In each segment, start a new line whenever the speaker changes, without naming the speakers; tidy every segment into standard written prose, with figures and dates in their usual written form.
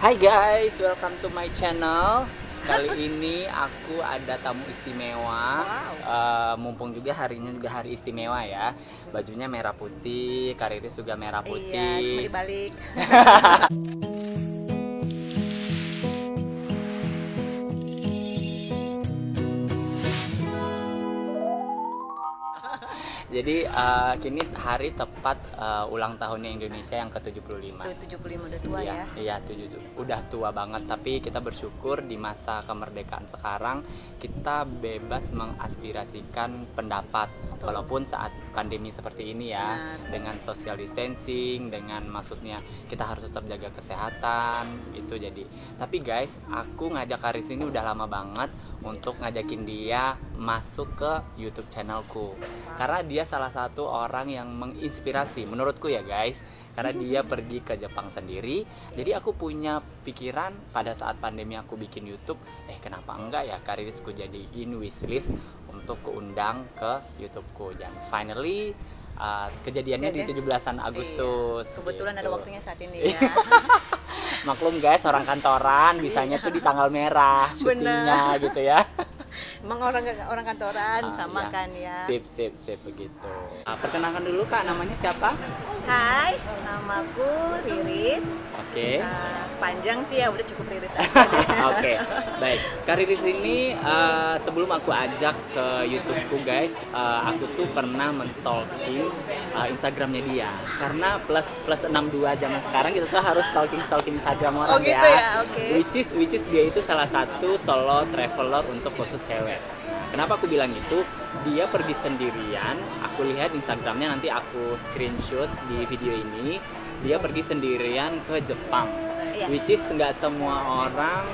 Hai guys, welcome to my channel. Kali ini aku ada tamu istimewa. Mumpung juga harinya juga hari istimewa ya. Bajunya merah putih, Kariris juga merah putih.
Iya, cuma dibalik.
Jadi kini hari tepat ulang tahunnya Indonesia yang ke-75.
75 udah tua
Iya,
ya.
iya, udah tua banget, tapi kita bersyukur di masa kemerdekaan sekarang kita bebas mengaspirasikan pendapat.
Betul.
Walaupun saat pandemi seperti ini ya,
Benar.
dengan social distancing, dengan maksudnya kita harus tetap jaga kesehatan itu jadi. Tapi guys, aku ngajak Karis ini udah lama banget untuk ngajakin dia masuk ke YouTube channelku. Karena dia salah satu orang yang menginspirasi menurutku ya guys, karena dia pergi ke Jepang sendiri. Jadi aku punya pikiran pada saat pandemi aku bikin YouTube, kenapa enggak ya Karisku jadiin wishlist untuk keundang ke YouTubeku. Dan finally kejadiannya di 17-an Agustus.
Iya. Kebetulan
gitu.
ada waktunya saat ini ya.
Maklum guys, orang kantoran bisanya tuh di tanggal merah syutingnya gitu ya.
Emang orang kantoran sama
iya.
kan ya.
Sip begitu. Perkenalkan dulu Kak, namanya siapa?
Hai, namaku Riris.
Oke.
Panjang sih ya, udah cukup Riris aja deh.
Oke, baik. Kak Riris ini sebelum aku ajak ke YouTubeku guys, aku tuh pernah menstalking Instagramnya dia. Karena plus 62 zaman sekarang kita tuh harus stalking Instagram orang.
Oh gitu ya, oke.
Which is dia itu salah satu solo traveler untuk khusus cewek. Kenapa aku bilang itu? Dia pergi sendirian. Aku lihat Instagramnya, nanti aku screenshot di video ini. Dia pergi sendirian ke Jepang.
Iya.
Which is nggak semua orang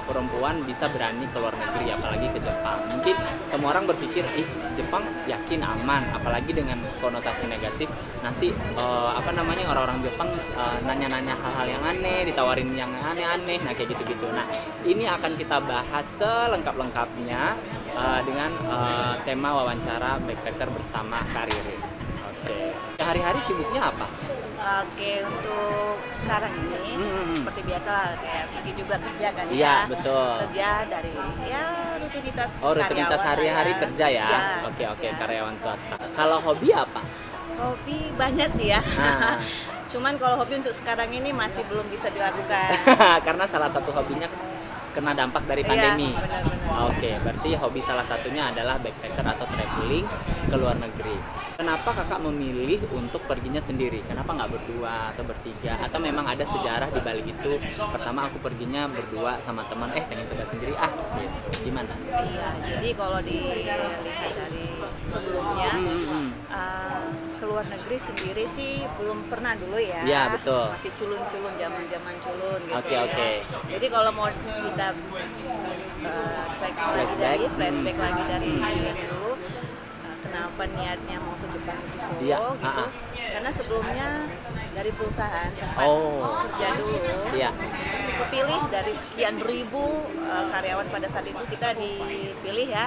perempuan bisa berani ke luar negeri, apalagi ke Jepang. Mungkin semua orang berpikir, Jepang yakin aman, apalagi dengan konotasi negatif. Nanti orang-orang Jepang nanya-nanya hal-hal yang aneh, ditawarin yang aneh-aneh, nah kayak gitu-gitu. Nah ini akan kita bahas selengkap-lengkapnya dengan tema wawancara backpacker bersama Kariris. Oke. Hari-hari sibuknya apa?
Oke, untuk sekarang ini seperti biasa lah, kayak Vicky juga kerja kan ya.
Iya, betul.
Kerja dari ya rutinitas
Rutinitas
karyawan
hari-hari
lah ya.
kerja ya. Oke,
kerja.
karyawan swasta. Kalau hobi apa?
Hobi banyak sih ya.
Nah.
Cuman kalau hobi untuk sekarang ini masih belum bisa dilakukan.
Karena salah satu hobinya kena dampak dari
Iya,
pandemi.
benar-benar.
Oke, berarti hobi salah satunya adalah backpacker atau traveling ke luar negeri. Kenapa kakak memilih untuk perginya sendiri? Kenapa nggak berdua atau bertiga? Atau memang ada sejarah di balik itu? Pertama aku perginya berdua sama teman, pengen coba sendiri gitu. Gimana?
Iya, jadi kalau dilihat dari sebelumnya ke luar negeri sendiri sih belum pernah dulu ya.
Iya, betul.
Masih culun-culun, zaman-zaman culun gitu
Oke,
ya.
oke.
Jadi kalau mau kita flashback lagi dari yang dulu, kenapa niatnya mau ke Jepang itu solo
Iya,
gitu. Karena sebelumnya dari perusahaan tempat kerja dulu.
Iya.
Kepilih dari sekian ribu karyawan pada saat itu, kita dipilih ya.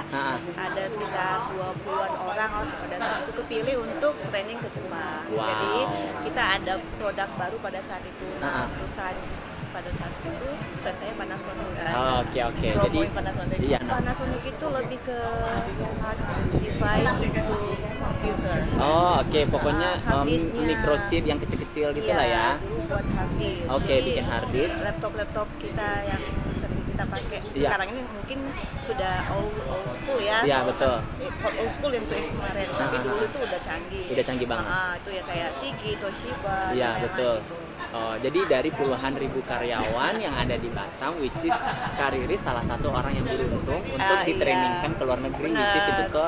Ada sekitar 20-an orang lah pada saat itu kepilih untuk training ke Jepang.
Wow.
Jadi kita ada produk baru pada saat itu. Nah, perusahaan pada saat itu perusahaan saya Panasonic.
Oke. Jadi
Panasonic.
iya,
Panasonic itu lebih ke hard device untuk komputer.
Oke. Pokoknya
Hard disknya.
microchip yang kecil-kecil gitu lah ya.
Dulu buat hard disk.
Oke,
Jadi,
bikin hard disk.
Laptop kita yang sering kita pakai
Iya.
sekarang ini mungkin sudah old school ya.
Iya, betul.
Old school yang yang kemarin, tapi dulu itu udah canggih.
Udah canggih banget.
Itu ya kayak Sigi, Toshiba.
Iya,
dan
betul.
lain-lain gitu.
Jadi dari puluhan ribu karyawan yang ada di Batam, which is Kariris salah satu orang yang beruntung untuk ditrainingkan ke luar negeri, which is itu ke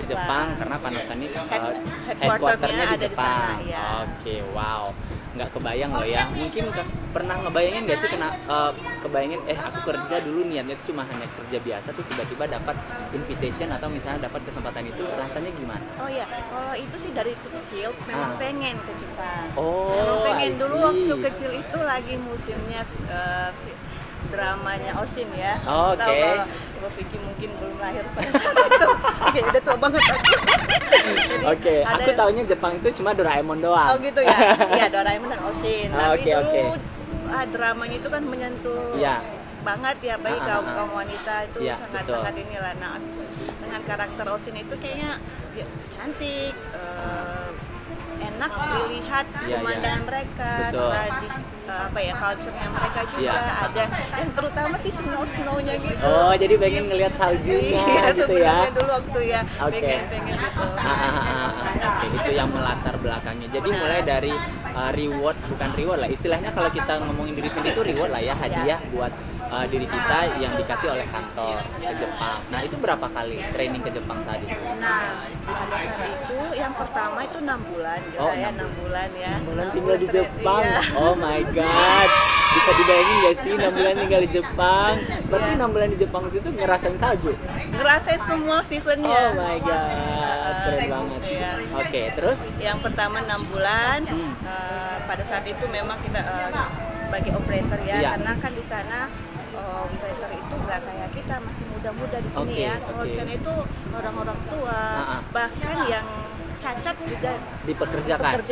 Jepang, karena Panasonic headquarternya di
ada di
Jepang.
sana, ya.
Oke, wow, nggak kebayang loh ya. Mungkin pernah ngebayangin nggak sih kebayangin aku kerja dulu niatnya itu cuma hanya kerja biasa, terus tiba-tiba dapat invitation atau misalnya dapat kesempatan itu, rasanya gimana?
Oh iya, kalau itu sih dari kecil memang pengen ke Jepang.
Oh,
memang pengen
I
dulu
see.
waktu kecil itu lagi musimnya dramanya Osin ya.
Oh, oke.
Tahu kalau Vicky mungkin belum lahir pada saat itu. Oke, udah tua banget. Jadi,
Oke,
ada-
aku taunya Jepang itu cuma Doraemon doang.
Oh gitu ya. Iya, Doraemon dan Osin. Tapi
Oke,
dulu
oke.
dramanya itu kan menyentuh
Ya.
banget ya bagi kaum wanita itu
Ya,
sangat inilah. Nah, dengan karakter Osin itu kayaknya dia cantik, enak dilihat pemandangan mereka, tradisi culture-nya mereka juga ada, yang terutama sih snow-nya gitu.
Oh, jadi pengen ngelihat saljunya gitu ya.
Dulu waktu ya pengen gitu.
Oke, itu yang melatar belakangnya. Jadi mulai dari bukan reward lah, istilahnya kalau kita ngomongin diri sendiri itu reward lah ya, hadiah buat diri kita yang dikasih oleh kantor ke Jepang. Nah, itu berapa kali training ke Jepang saat itu?
Nah, pada saat itu yang pertama itu 6 bulan gitu 6 bulan ya.
6 bulan tinggal di Jepang.
Iya.
Oh my god. Bisa dibayangin gak sih 6 bulan tinggal di Jepang? Berarti 6 bulan di Jepang itu ngerasain salju?
Ngerasain semua seasonnya.
Oh my god, keren banget.
Ya.
Oke, terus?
Yang pertama 6 bulan. Pada saat itu memang kita sebagai operator ya, karena kan di sana operator itu nggak kayak kita, masih muda-muda di sini ya. Kalau di sana itu orang-orang tua, bahkan yang cacat juga
dipekerjakan.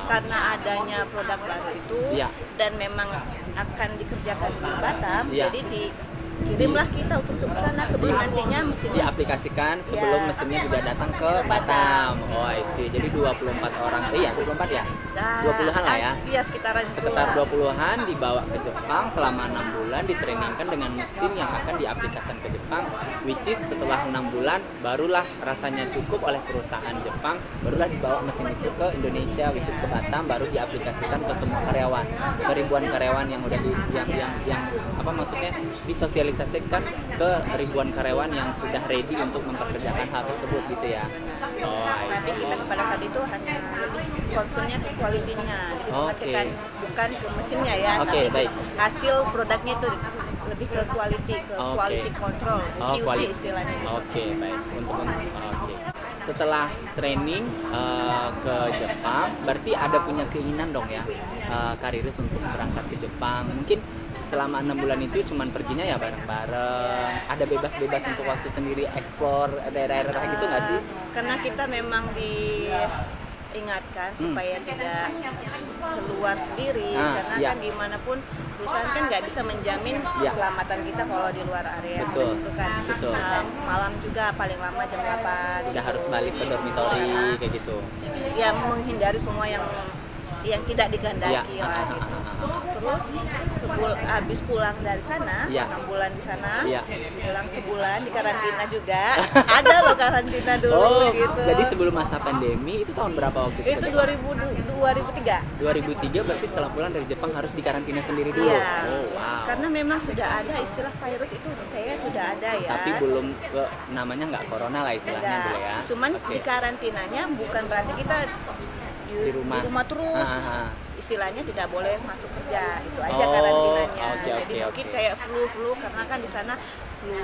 Karena adanya produk baru itu dan memang akan dikerjakan di Batam, jadi dikirimlah kita untuk ke sana sebelum nantinya mesinnya
diaplikasikan sebelum mesinnya juga datang ke Batam. Oh, I see. Jadi 24 orang. 24 ya? 20-an lah ya.
Iya, sekitar
20-an dibawa ke Jepang selama 6 bulan, ditrainingkan dengan mesin yang akan diaplikasikan ke Jepang, which is setelah 6 bulan barulah rasanya cukup oleh perusahaan Jepang, barulah dibawa mesin itu ke Indonesia, which is ke Batam, baru diaplikasikan ke semua karyawan, ke ribuan karyawan yang udah disosialisasikan ke ribuan karyawan yang sudah ready untuk memperkerjakan hal tersebut gitu ya.
Tapi kita pada saat itu hanya lebih concernnya ke kualitinya, jadi pengecekan bukan ke mesinnya ya, tapi hasil produknya itu lebih ke quality control, QC istilahnya.
Baik. Setelah training ke Jepang, berarti ada punya keinginan dong ya, Kariris untuk berangkat ke Jepang. Mungkin selama 6 bulan itu cuman perginya ya bareng-bareng, ada bebas-bebas untuk waktu sendiri eksplor daerah-daerah gitu nggak sih?
Karena kita memang diingatkan supaya tidak keluar sendiri, karena kan gimana pun perusahaan kan nggak bisa menjamin keselamatan kita kalau di luar area yang sudah ditentukan. Malam juga paling lama jam 8
udah harus balik ke dormitori kayak gitu
ya, menghindari semua yang tidak digandaki lah gitu. Terus habis pulang dari sana 6 bulan di sana, pulang sebulan di karantina juga. Ada loh karantina dulu gitu.
Jadi sebelum masa pandemi itu tahun berapa waktu itu?
Itu 2003.
2003 berarti setelah pulang dari Jepang harus dikarantina sendiri dulu.
Karena memang sudah ada istilah virus itu, kayaknya sudah ada ya.
Tapi belum namanya nggak corona lah istilahnya dulu ya.
Cuman di karantinanya bukan berarti kita di rumah terus. Istilahnya tidak boleh masuk kerja, itu aja karantinanya. Jadi mungkin kayak flu karena kan di sana flu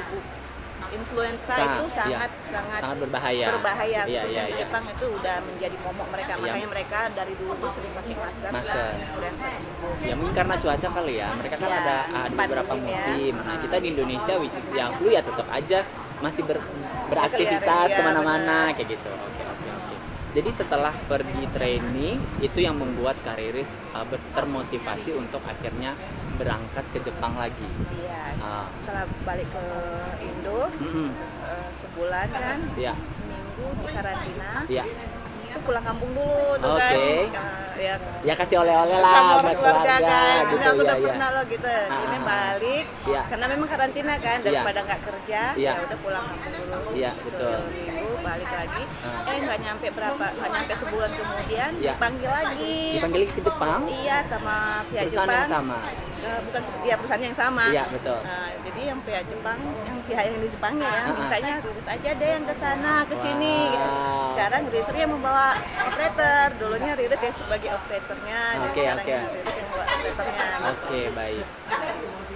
influenza itu sangat
berbahaya.
Khususnya di Jepang itu udah menjadi momok mereka. Makanya mereka dari dulu tuh sering pakai masker. Influenza tersebut.
Ya mungkin karena cuaca kali ya. Mereka kan ada beberapa musim. Nah, kita di Indonesia which is yang flu ya tetap aja masih beraktivitas kemana-mana kayak gitu. Jadi setelah pergi training itu yang membuat Kariris termotivasi untuk akhirnya berangkat ke Jepang lagi.
Setelah balik ke Indo sebulan kan, seminggu di karantina. Itu pulang kampung dulu tuh kan.
Ya kasih oleh-oleh lah
sama
buat
keluarga kan.
gitu.
Ini aku udah pernah loh gitu. Ini balik karena memang karantina kan, daripada nggak kerja, ya udah pulang kampung dulu. Seminggu balik lagi. Nggak nyampe sebulan kemudian dipanggil lagi.
Dipanggil ke Jepang?
Iya, sama pihak
Jepang. Perusahaan yang sama.
Bukan perusahaan yang sama.
Iya, betul.
Jadi yang pihak Jepang, yang di Jepangnya ya, mintanya Riris aja deh yang ke sana, ke sini gitu. Sekarang Riris yang membawa operator. Dulunya Riris yang sebagai operatornya, sekarang Riris yang membawa operatornya.
Baik.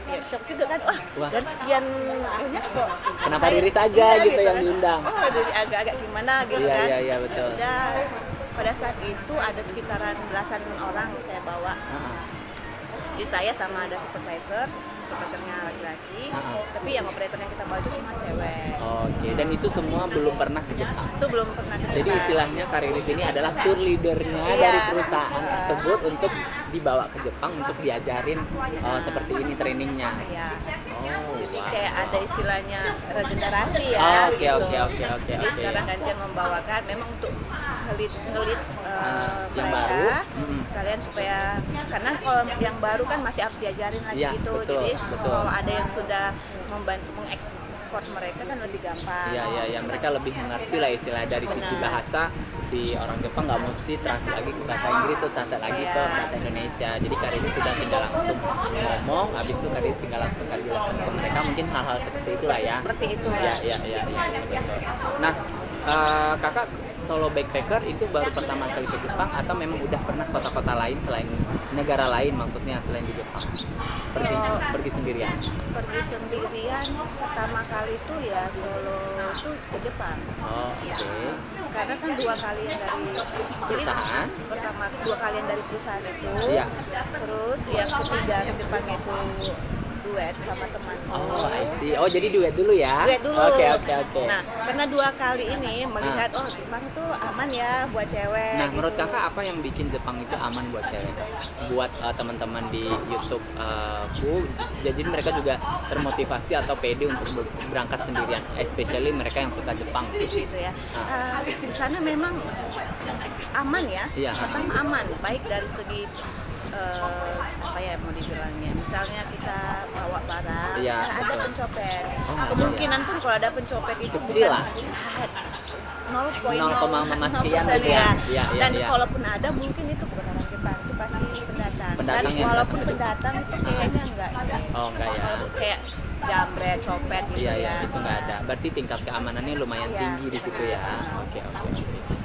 Ya, shock juga kan, wah dari sekian banyak kok.
Kenapa Riris aja gitu yang diundang?
Jadi agak-agak gimana gitu kan.
Iya, betul.
Udah, pada saat itu ada sekitaran belasan orang saya bawa. Jadi saya sama ada supervisornya laki-laki, tapi yang operator yang kita bawa itu semua cewek.
Dan itu semua belum pernah ke Jepang?
Itu belum pernah ke Jepang.
Jadi istilahnya Kariris ini adalah tour leadernya dari perusahaan tersebut untuk dibawa ke Jepang untuk diajarin seperti ini trainingnya.
Ya.
Oh,
Jadi
wow.
kayak ada istilahnya regenerasi ya.
Oh, oke,
gitu.
oke.
Jadi sekarang gantian membawakan memang untuk ngelit
yang
mereka
baru.
sekalian supaya karena kalau yang baru kan masih harus diajarin lagi
Iya,
gitu.
betul,
Jadi
betul.
kalau ada yang sudah membantu mengekspor mereka kan lebih gampang.
Iya, mereka lebih mengerti lah istilah dari sisi
Benar.
bahasa. Si orang Jepang nggak mesti translate lagi ke bahasa Inggris terus translate lagi ke
Iya.
bahasa Indonesia. Jadi Karini sudah tinggal langsung ngomong, habis itu Karini tinggal langsung kasih lesson ke mereka. Mungkin hal-hal seperti itulah ya.
Seperti itu.
Iya, betul. Nah, kakak solo backpacker itu baru pertama kali ke Jepang atau memang udah pernah kota-kota lain selain negara lain maksudnya selain di Jepang? Pergi sendirian.
Pergi sendirian pertama kali itu ya solo itu ke Jepang.
Oh, oke.
Ya. Karena kan 2 kali yang dari
Perusahaan?
pertama 2 kali yang dari perusahaan itu.
Iya.
Terus yang ketiga ke Jepang itu duet sama temanku.
Oh, I see. Oh, jadi duet dulu ya?
Duet dulu.
Oke.
Nah, karena 2 kali ini melihat oh Jepang tuh aman ya buat cewek.
Nah,
gitu.
menurut kakak apa yang bikin Jepang itu aman buat cewek? Buat teman-teman di YouTube jadi mereka juga termotivasi atau pede untuk berangkat sendirian, especially mereka yang suka Jepang.
Gitu ya. Di sana memang aman ya.
Iya.
Pertama aman, baik dari segi apa ya mau dibilangnya, misalnya kita bawa barang,
Iya,
ada
betul.
pencopet.
Oh,
Kemungkinan pun kalau ada pencopet itu
Kecil lah.
0,0
sekian gitu ya. Iya,
Dan
iya.
kalaupun ada mungkin itu bukan orang Jepang, itu pasti pendatang.
Pendatang
Dan
yang
walaupun
datang ke
pendatang itu kayaknya enggak.
Oh, enggak ya.
Kayak jambret, copet gitu
Iya,
ya.
itu nggak ada. Berarti tingkat keamanannya lumayan
Iya.
tinggi di situ ya. Oke.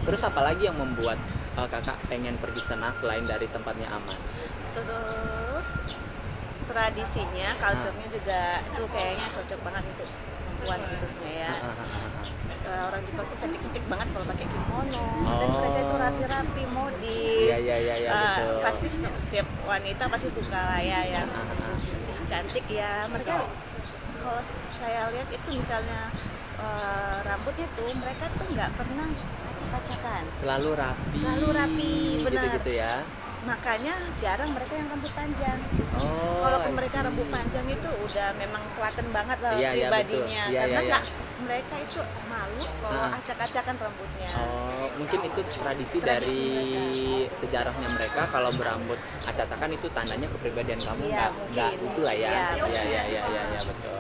Terus apa lagi yang membuat kakak pengen pergi sana selain dari tempatnya aman?
Terus tradisinya, culture-nya juga itu kayaknya cocok banget untuk perempuan khususnya ya. Orang Jepang itu cantik-cantik banget kalau pakai kimono dan mereka itu rapi-rapi, modis.
Iya, betul.
Pasti setiap wanita pasti suka lah ya yang cantik ya. Mereka kalau saya lihat itu misalnya rambutnya tuh mereka tuh nggak pernah acak-acakan.
Selalu rapi,
benar.
gitu ya.
Makanya jarang mereka yang rambut panjang.
Oh,
Kalaupun mereka rambut panjang itu udah memang kelihatan banget lah
Iya,
pribadinya.
betul. Iya,
Karena
iya.
nggak mereka itu malu kalau acak-acakan rambutnya.
Oh, mungkin itu tradisi dari sejarahnya mereka kalau berambut acak-acakan itu tandanya kepribadian kamu
Iya,
nggak
mungkin.
itulah ya.
Iya,
Iya, betul.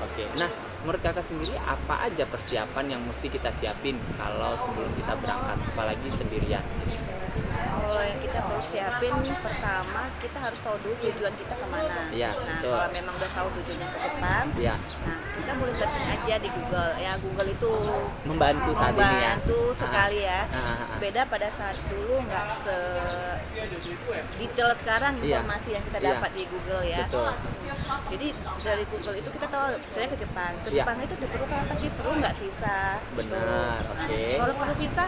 Oke. Nah, menurut kakak sendiri apa aja persiapan yang mesti kita siapin kalau sebelum kita berangkat, apalagi sendirian?
Kalau yang kita perlu siapin, pertama kita harus tahu dulu tujuan kita kemana.
Iya,
Nah,
betul.
kalau memang udah tahu tujuannya ke Jepang,
Iya.
nah kita boleh searching aja di Google. Ya Google itu
Membantu saat ini ya.
membantu sekali ya.
Ah.
Beda pada saat dulu nggak se detail sekarang
Iya.
informasi yang kita
Iya.
dapat di Google ya.
Betul.
Jadi dari Google itu kita tahu, saya ke Jepang. Ke
Iya.
Jepang itu diperlukan apa sih? Perlu nggak visa?
Benar, oke.
Kalau perlu visa,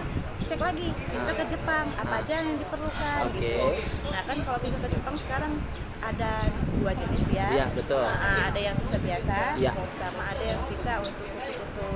cek lagi visa ke Jepang apa aja yang diperlukan
Oke.
gitu. Nah kan kalau visa ke Jepang sekarang ada 2 jenis ya.
Iya, betul.
Ada yang visa biasa,
Iya.
sama ada yang visa untuk khusus untuk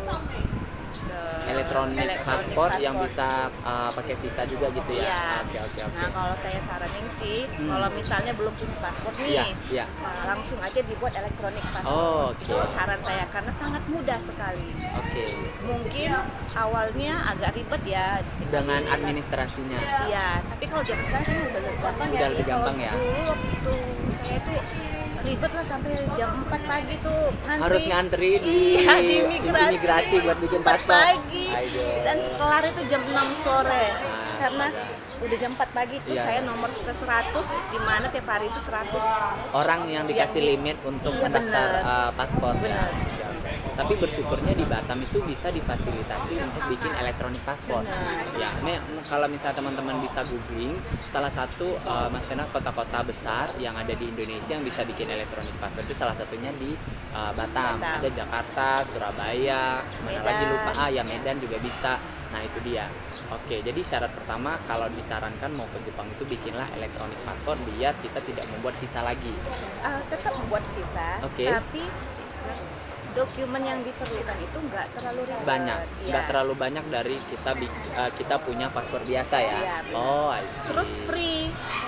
Elektronik paspor yang bisa pakai visa juga gitu ya.
Iya.
Oke.
Nah kalau saya saranin sih, kalau misalnya belum punya paspor nih,
Iya.
langsung aja dibuat elektronik paspor.
Oh, oke.
Itu saran saya karena sangat mudah sekali.
Oke.
Mungkin awalnya agak ribet ya
Dengan administrasinya.
Iya, tapi kalau zaman sekarang kan udah lebih gampang ya.
Udah lebih gampang ya.
Dulu waktu saya tuh ribet lah sampai jam 4 pagi tuh ngantri.
Harus ngantri di imigrasi buat bikin
4
paspor.
pagi.
Aduh.
Dan kelar itu jam 6 sore.
Nah,
Karena udah jam 4 pagi tuh
Iya.
saya nomor ke 100 di mana tiap hari itu 100.
Orang yang dikasih limit untuk
Iya,
mendaftar
benar.
paspor.
Benar.
Tapi bersyukurnya di Batam itu bisa difasilitasi untuk bikin elektronik paspor.
Benar.
Ya, kalau misalnya teman-teman bisa googling, salah satu maksudnya kota-kota besar yang ada di Indonesia yang bisa bikin elektronik paspor itu salah satunya di Batam.
Batam.
Ada Jakarta, Surabaya, mana
Medan.
lagi lupa, ya Medan juga bisa. Nah itu dia. Oke, jadi syarat pertama kalau disarankan mau ke Jepang itu bikinlah elektronik paspor biar kita tidak membuat visa lagi.
Tetap membuat visa,
Oke.
tapi dokumen yang diperlukan itu nggak terlalu ribet.
Banyak,
Iya.
nggak terlalu banyak dari kita punya paspor biasa ya.
Iya, benar.
Oh, I see.
Terus free.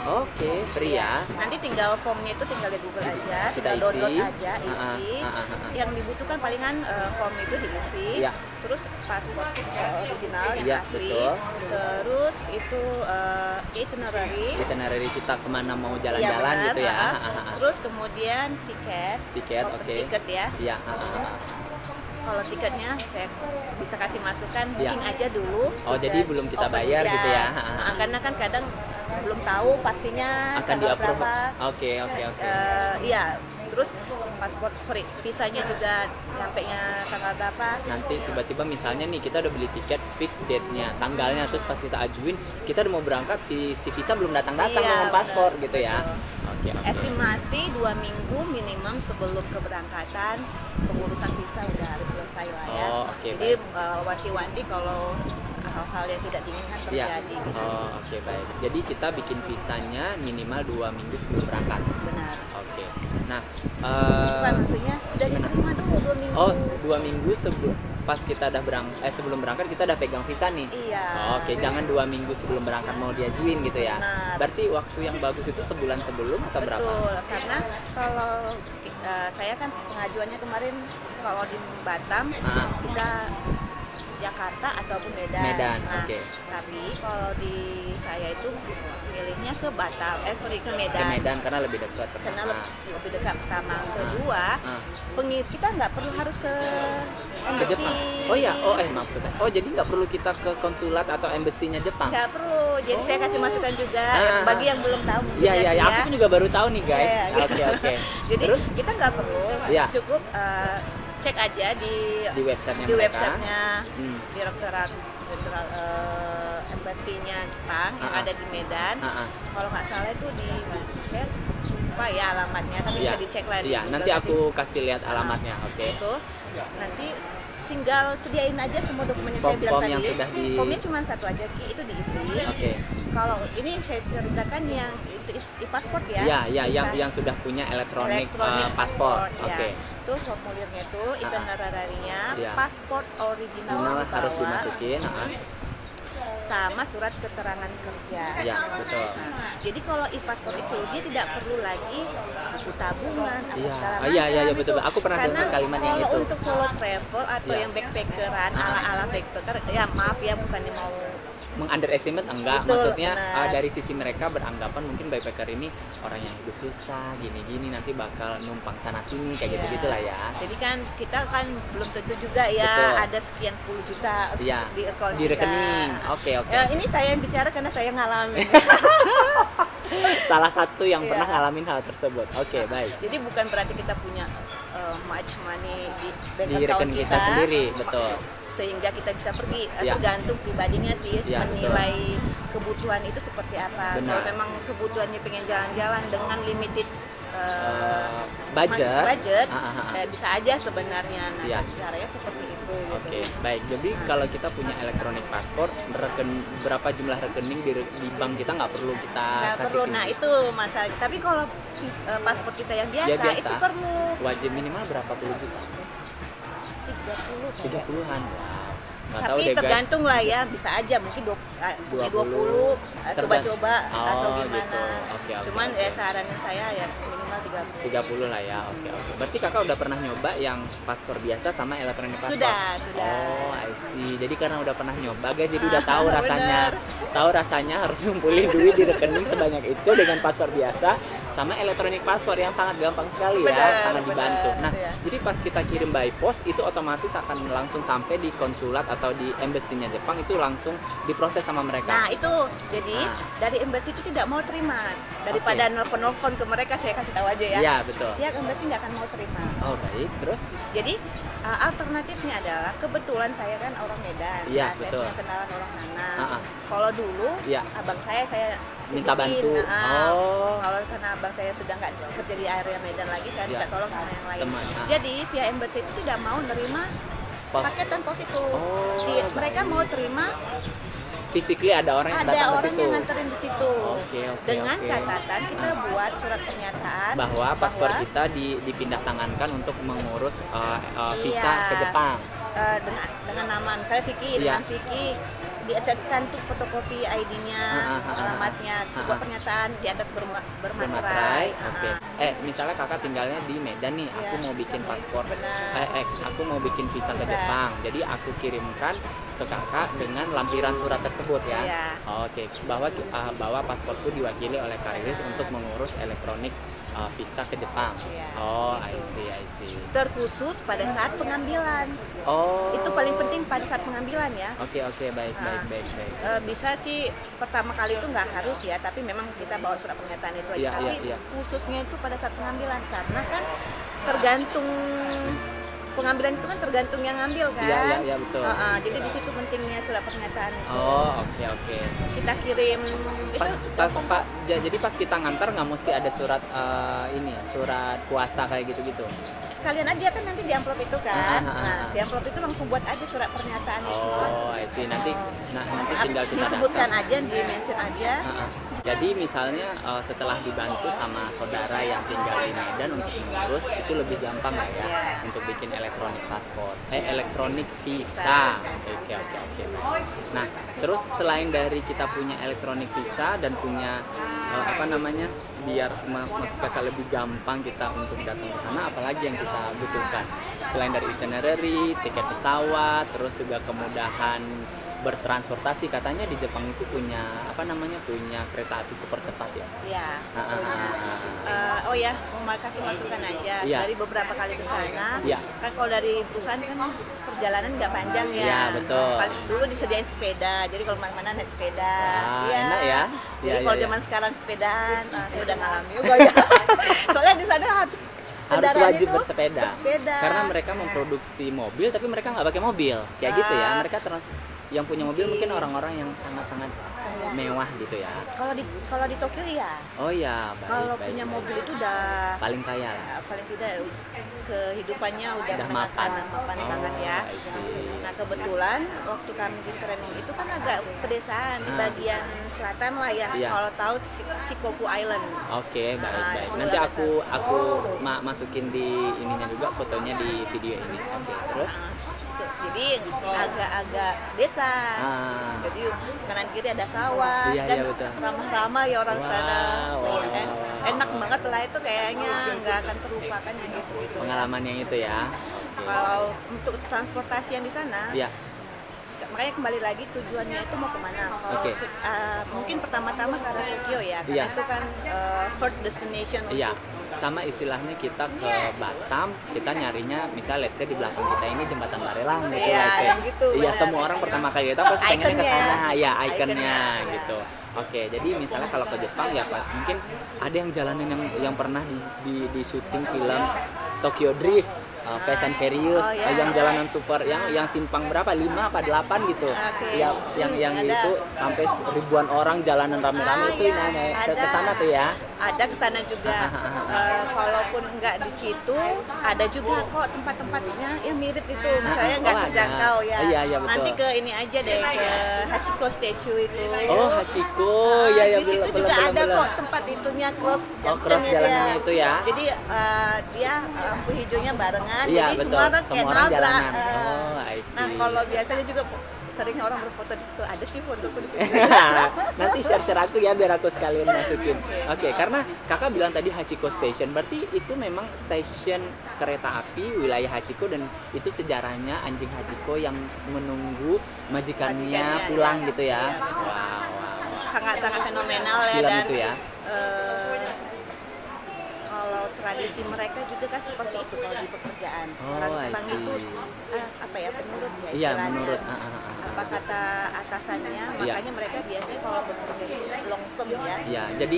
Oke, free ya.
Nanti tinggal formnya itu tinggal di Google aja,
Kita
tinggal download
isi.
aja, isi. Yang dibutuhkan palingan form itu diisi.
Iya.
Terus paspor original yang
Iya,
asli.
betul.
Terus itu itinerary.
Kita kemana mau
Iya,
jalan-jalan
benar,
gitu ya.
Terus kemudian tiket.
Tiket,
open
oke.
tiket ya.
Iya.
Kalau tiketnya saya bisa kasih masukan,
Iya.
booking aja dulu.
Oh, jadi belum kita bayar gitu ya.
Karena kan kadang belum tahu pastinya
Akan
tanggal
di-approve.
berapa.
Oke.
Iya, terus visanya juga nyampenya tanggal berapa.
Nanti tiba-tiba misalnya nih kita udah beli tiket fix date-nya, tanggalnya, terus pas kita ajuin, kita udah mau berangkat si visa belum datang-datang
Iya,
dengan paspor gitu ya. Oke.
Estimasi 2 minggu minimum sebelum keberangkatan pengurusan visa udah harus selesai lah ya.
Oh, oke,
Jadi wanti-wanti kalau hal-hal yang tidak diinginkan
Iya.
terjadi gitu.
Oh, oke, baik. Jadi kita bikin visanya minimal 2 minggu sebelum berangkat.
Benar.
Oke. Nah,
Bukan, maksudnya sudah diterima dulu 2 minggu.
oh, 2 minggu sebelum pas kita udah sebelum berangkat kita udah pegang visa nih.
Iya.
Oke, jangan 2 minggu sebelum berangkat mau diajuin gitu ya.
Benar.
Berarti waktu yang bagus itu sebulan sebelum atau berapa?
Betul, karena kalau saya kan pengajuannya kemarin kalau di Batam bisa Jakarta ataupun Medan.
Medan,
Nah,
oke.
tapi kalau di saya itu milihnya ke Batam, ke Medan.
Ke Medan karena lebih dekat.
Karena lebih dekat pertama. Kedua, kita nggak perlu harus ke
Ke
embassy.
Jepang. Oh ya, maksudnya. Oh, jadi nggak perlu kita ke konsulat atau embassy-nya Jepang.
Nggak perlu. Jadi saya kasih masukan juga bagi yang belum tahu.
Iya, aku juga baru tahu nih guys.
Iya,
Oke.
Jadi
Terus
kita nggak perlu,
Iya.
cukup cek aja di
websitenya
di
mereka.
websitenya Direktorat Jenderal Embassy-nya Jepang yang ada di Medan. Kalau nggak salah itu saya lupa ya alamatnya, tapi bisa dicek lagi.
Iya, nanti aku kasih lihat alamatnya. Oke.
Itu nanti tinggal sediain aja semua dokumen yang saya bilang
Form
tadi.
yang sudah
Formnya cuma satu aja, Ki, itu diisi.
Oke.
Kalau ini saya ceritakan yang itu paspor ya.
Iya, yang sudah punya elektronik paspor.
Ya.
Oke.
Itu formulirnya tuh, itinerary-nya,
Iya.
paspor original
Jurnal
dibawa,
harus dimasukin.
sama surat keterangan kerja.
Iya, betul.
Nah, jadi kalau e-paspor itu dia tidak perlu lagi buku tabungan apa segala macam.
Iya, betul. Aku pernah dengar kalimat yang itu.
Kalau untuk solo travel atau
Iya.
yang backpackeran ala-ala backpacker, ya maaf ya bukannya mau
Meng-underestimate enggak,
Betul,
maksudnya
benar.
dari sisi mereka beranggapan mungkin backpacker ini orang yang hidup susah, gini-gini nanti bakal numpang sana sini kayak gitu-gitu lah ya.
Jadi kan kita kan belum tentu juga ya
Betul.
ada sekian puluh juta
Iya,
di account
di
kita.
rekening. Oke.
Ini saya yang bicara karena saya ngalamin.
Salah satu yang
Iya.
pernah ngalamin hal tersebut. Oke, baik.
Jadi bukan berarti kita punya much money di bank
Di
account
rekening kita sendiri, betul.
Sehingga kita bisa pergi.
Iya.
Tergantung pribadinya sih
Iya,
menilai kebutuhan itu seperti apa.
Benar.
Kalau memang kebutuhannya pengen jalan-jalan dengan limited
Budget.
bisa aja sebenarnya. Nah,
Iya.
caranya seperti itu. Gitu.
Oke, baik. Jadi kalau kita punya elektronik paspor, berapa jumlah rekening di bank kita nggak perlu kita
Nggak
kasih
perlu.
ke-
Nah itu masalah. Tapi kalau paspor kita yang biasa,
Ya, biasa.
itu perlu.
Wajib minimal berapa puluh juta?
30.
30-an. Wow. Nggak tahu
Tapi
deh, guys.
tergantung lah ya, bisa aja mungkin 20 coba-coba atau gimana.
Gitu. Oke.
Cuman ya saranin saya ya minimal 30.
30 lah ya. Oke. Berarti kakak udah pernah nyoba yang paspor biasa sama elektronik paspor?
Sudah.
Oh, I see. Jadi karena udah pernah nyoba guys, jadi udah tahu rasanya.
Bener.
Tahu rasanya harus ngumpulin duit di rekening sebanyak itu dengan paspor biasa sama elektronik paspor yang sangat gampang sekali ya,
Bener,
sangat dibantu.
bener,
Nah,
iya.
jadi pas kita kirim by post itu otomatis akan langsung sampai di konsulat atau di embassy-nya Jepang, itu langsung diproses sama mereka.
Nah itu jadi dari embassy itu tidak mau terima daripada nelfon ke mereka, saya kasih tahu aja ya.
Iya, betul.
Pihak embassy nggak akan mau terima.
Oh, baik. Terus?
Jadi alternatifnya adalah kebetulan saya kan orang Medan,
Iya,
saya
betul.
punya kenalan orang sana.
Ah.
Kalau dulu
Iya.
abang saya
Minta
titipin.
bantu. Oh.
Kalau karena abang saya sudah nggak kerja di area Medan lagi, saya minta
Iya.
tolong sama yang lain.
Teman,
Jadi pihak embassy itu tidak mau nerima
Pos.
paketan pos itu.
Oh.
Mereka mau terima
physically ada orang yang
Ada
datang ke
orang
situ.
yang nganterin di situ.
Oke.
Dengan catatan kita buat surat pernyataan
Bahwa paspor kita dipindah tangankan untuk mengurus visa
Iya.
ke Jepang.
Dengan nama misalnya Vicky,
Iya.
dengan Vicky di-attachkan tuh fotokopi ID-nya, alamatnya, sebuah pernyataan di atas bermaterai.
Oke. Misalnya kakak tinggalnya di Medan nih, aku
Iya.
mau bikin paspor.
Benar.
Aku mau bikin visa ke
Bisa.
Jepang. Jadi aku kirimkan ke kakak dengan lampiran surat tersebut ya.
Iya.
Oke. Bahwa pasporku diwakili oleh Kak Iris untuk mengurus elektronik visa ke Jepang.
Iya.
Oh, I see.
Terkhusus pada saat pengambilan.
Oh.
Itu paling penting pada saat pengambilan ya.
Oke, baik.
Bisa sih pertama kali itu nggak harus ya, tapi memang kita bawa surat pernyataan itu aja.
Iya,
Tapi
iya.
khususnya itu pada saat pengambilan, karena kan tergantung pengambilan itu kan tergantung yang ngambil kan.
Iya, betul.
Jadi di situ pentingnya surat pernyataan itu.
Oh, oke.
Kita kirim
Jadi pas kita ngantar nggak mesti ada surat surat kuasa kayak gitu-gitu.
sekalian aja kan nanti di amplop itu kan. Di amplop itu langsung buat aja surat pernyataan itu.
Oh, I see. Nanti tinggal kita
disebutkan
datang.
aja, di mention aja.
Jadi misalnya setelah dibantu sama saudara yang tinggal di Medan untuk mengurus, itu lebih gampang lah ya untuk bikin elektronik paspor, elektronik visa. Oke. Nah, terus selain dari kita punya elektronik visa dan punya biar maksud kakak lebih gampang kita untuk datang ke sana, apalagi yang kita butuhkan selain dari itinerary, tiket pesawat, terus juga kemudahan bertransportasi. Katanya di Jepang itu punya kereta api super cepat ya.
Iya. Mau kasih masukan aja.
Iya.
Dari beberapa kali ke sana,
Iya.
kan kalau dari perusahaan kan perjalanan nggak panjang ya.
Iya, betul.
Paling dulu disediain sepeda, jadi kalau mana-mana naik sepeda.
Wah,
Iya.
enak ya.
Jadi
Iya,
kalau
iya.
zaman sekarang sepedaan, saya udah ngalamin juga ya. Soalnya di sana harus kendaraan
wajib
itu
bersepeda. Karena mereka memproduksi mobil tapi mereka nggak pakai mobil. Kayak gitu ya. Mereka yang punya mobil mungkin orang-orang yang sangat-sangat mewah gitu ya.
Kalau di Tokyo ya.
Oh ya, baik.
Kalau punya mobil itu udah
paling kaya lah.
paling tidak kehidupannya udah
mapan
banget ya.
I see.
Nah kebetulan waktu kami di training itu kan agak pedesaan di bagian selatan lah ya.
Iya.
Kalau tahu Shikoku Island.
Oke, baik.
itu
Nanti
agak
aku masukin di ininya juga fotonya di video ini. Oke, terus
Jadi agak-agak desa. Jadi kanan kiri ada sawah
Iya,
dan
iya, betul.
ramah-ramah ya orang sana.
Wow.
Enak banget lah itu, kayaknya nggak akan terlupakan yang gitu-gitu.
pengalaman yang itu ya.
Kalau untuk transportasi yang di sana,
Iya.
makanya kembali lagi tujuannya itu mau kemana. Kalau
Oke.
mungkin pertama-tama ke arah Tokyo ya, karena
Iya.
itu kan first destination
Iya,
untuk
sama istilahnya kita ke Batam, kita nyarinya misal let's say di belakang kita ini jembatan Barelang gitu
Iya,
let's say.
yang gitu,
Iya,
benar.
semua orang pertama kali kita pasti pengennya ke
Ikonnya.
sana, ya ikonnya
Ikonnya,
gitu. Oke, jadi misalnya kalau ke Jepang ya Pak, mungkin ada yang jalanin yang pernah di syuting film Tokyo Drift. Fast and Furious,
Oh, iya.
yang jalanan super, yang simpang berapa, 5 apa 8 gitu.
Oke.
Yang
Ada.
itu sampai ribuan orang jalanan rame-rame itu
iya,
ke
ada.
sana tuh ya.
Ada ke sana juga. Kalaupun enggak di situ, ada juga kok tempat-tempatnya yang mirip itu. Misalnya enggak
ada.
terjangkau ya.
Iya, betul.
Nanti ke ini aja deh, ke Hachiko Statue itu.
Oh, Hachiko, ya
Di situ juga ada kok tempat itunya cross
cross
junctionnya
jalanannya itu ya.
Jadi dia lampu hijaunya barengan,
Iya,
jadi
betul.
semua orang kayak
Semua orang
nabrak.
jalanan. Oh, I see.
Nah, kalau biasanya juga sering orang berfoto di situ. Ada sih fotoku di situ.
Nanti share aku ya biar aku sekalian masukin. Oke, karena kakak bilang tadi Hachiko Station, berarti itu memang stasiun kereta api wilayah Hachiko dan itu sejarahnya anjing Hachiko yang menunggu majikannya pulang
ya.
gitu ya.
Iya, betul.
Wow.
Sangat-sangat fenomenal ya.
Film
Dan
itu ya.
kalau tradisi mereka juga kan seperti itu kalau di pekerjaan.
Oh,
Orang
I
Jepang
see.
itu penurut ya
Iya,
istilahnya.
menurut.
Apa kata atasannya,
Iya.
makanya mereka biasanya kalau bekerja long term ya.
Ya, jadi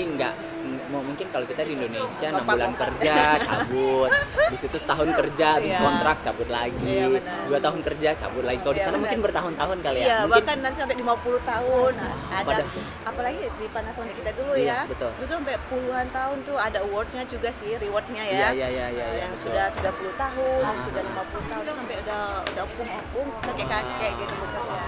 mungkin kalau kita di Indonesia 6 bulan
Lompat-lompat.
kerja cabut, di situ setahun kerja, habis
Iya.
kontrak cabut lagi,
Iya, benar.
2 tahun kerja cabut lagi. Kalau di
Iya,
sana
benar.
mungkin bertahun-tahun kali ya.
Iya,
Mungkin
bahkan nanti sampai 50 tahun. Ada
Pada-
apalagi di Panasonic kita dulu
Iya,
ya.
betul.
Itu sampai puluhan tahun tuh ada awardnya juga sih, rewardnya ya.
Iya,
Yang
betul.
sudah 30 tahun, yang sudah 50 tahun itu sampai udah opung-opung kakek-kakek gitu bekerja.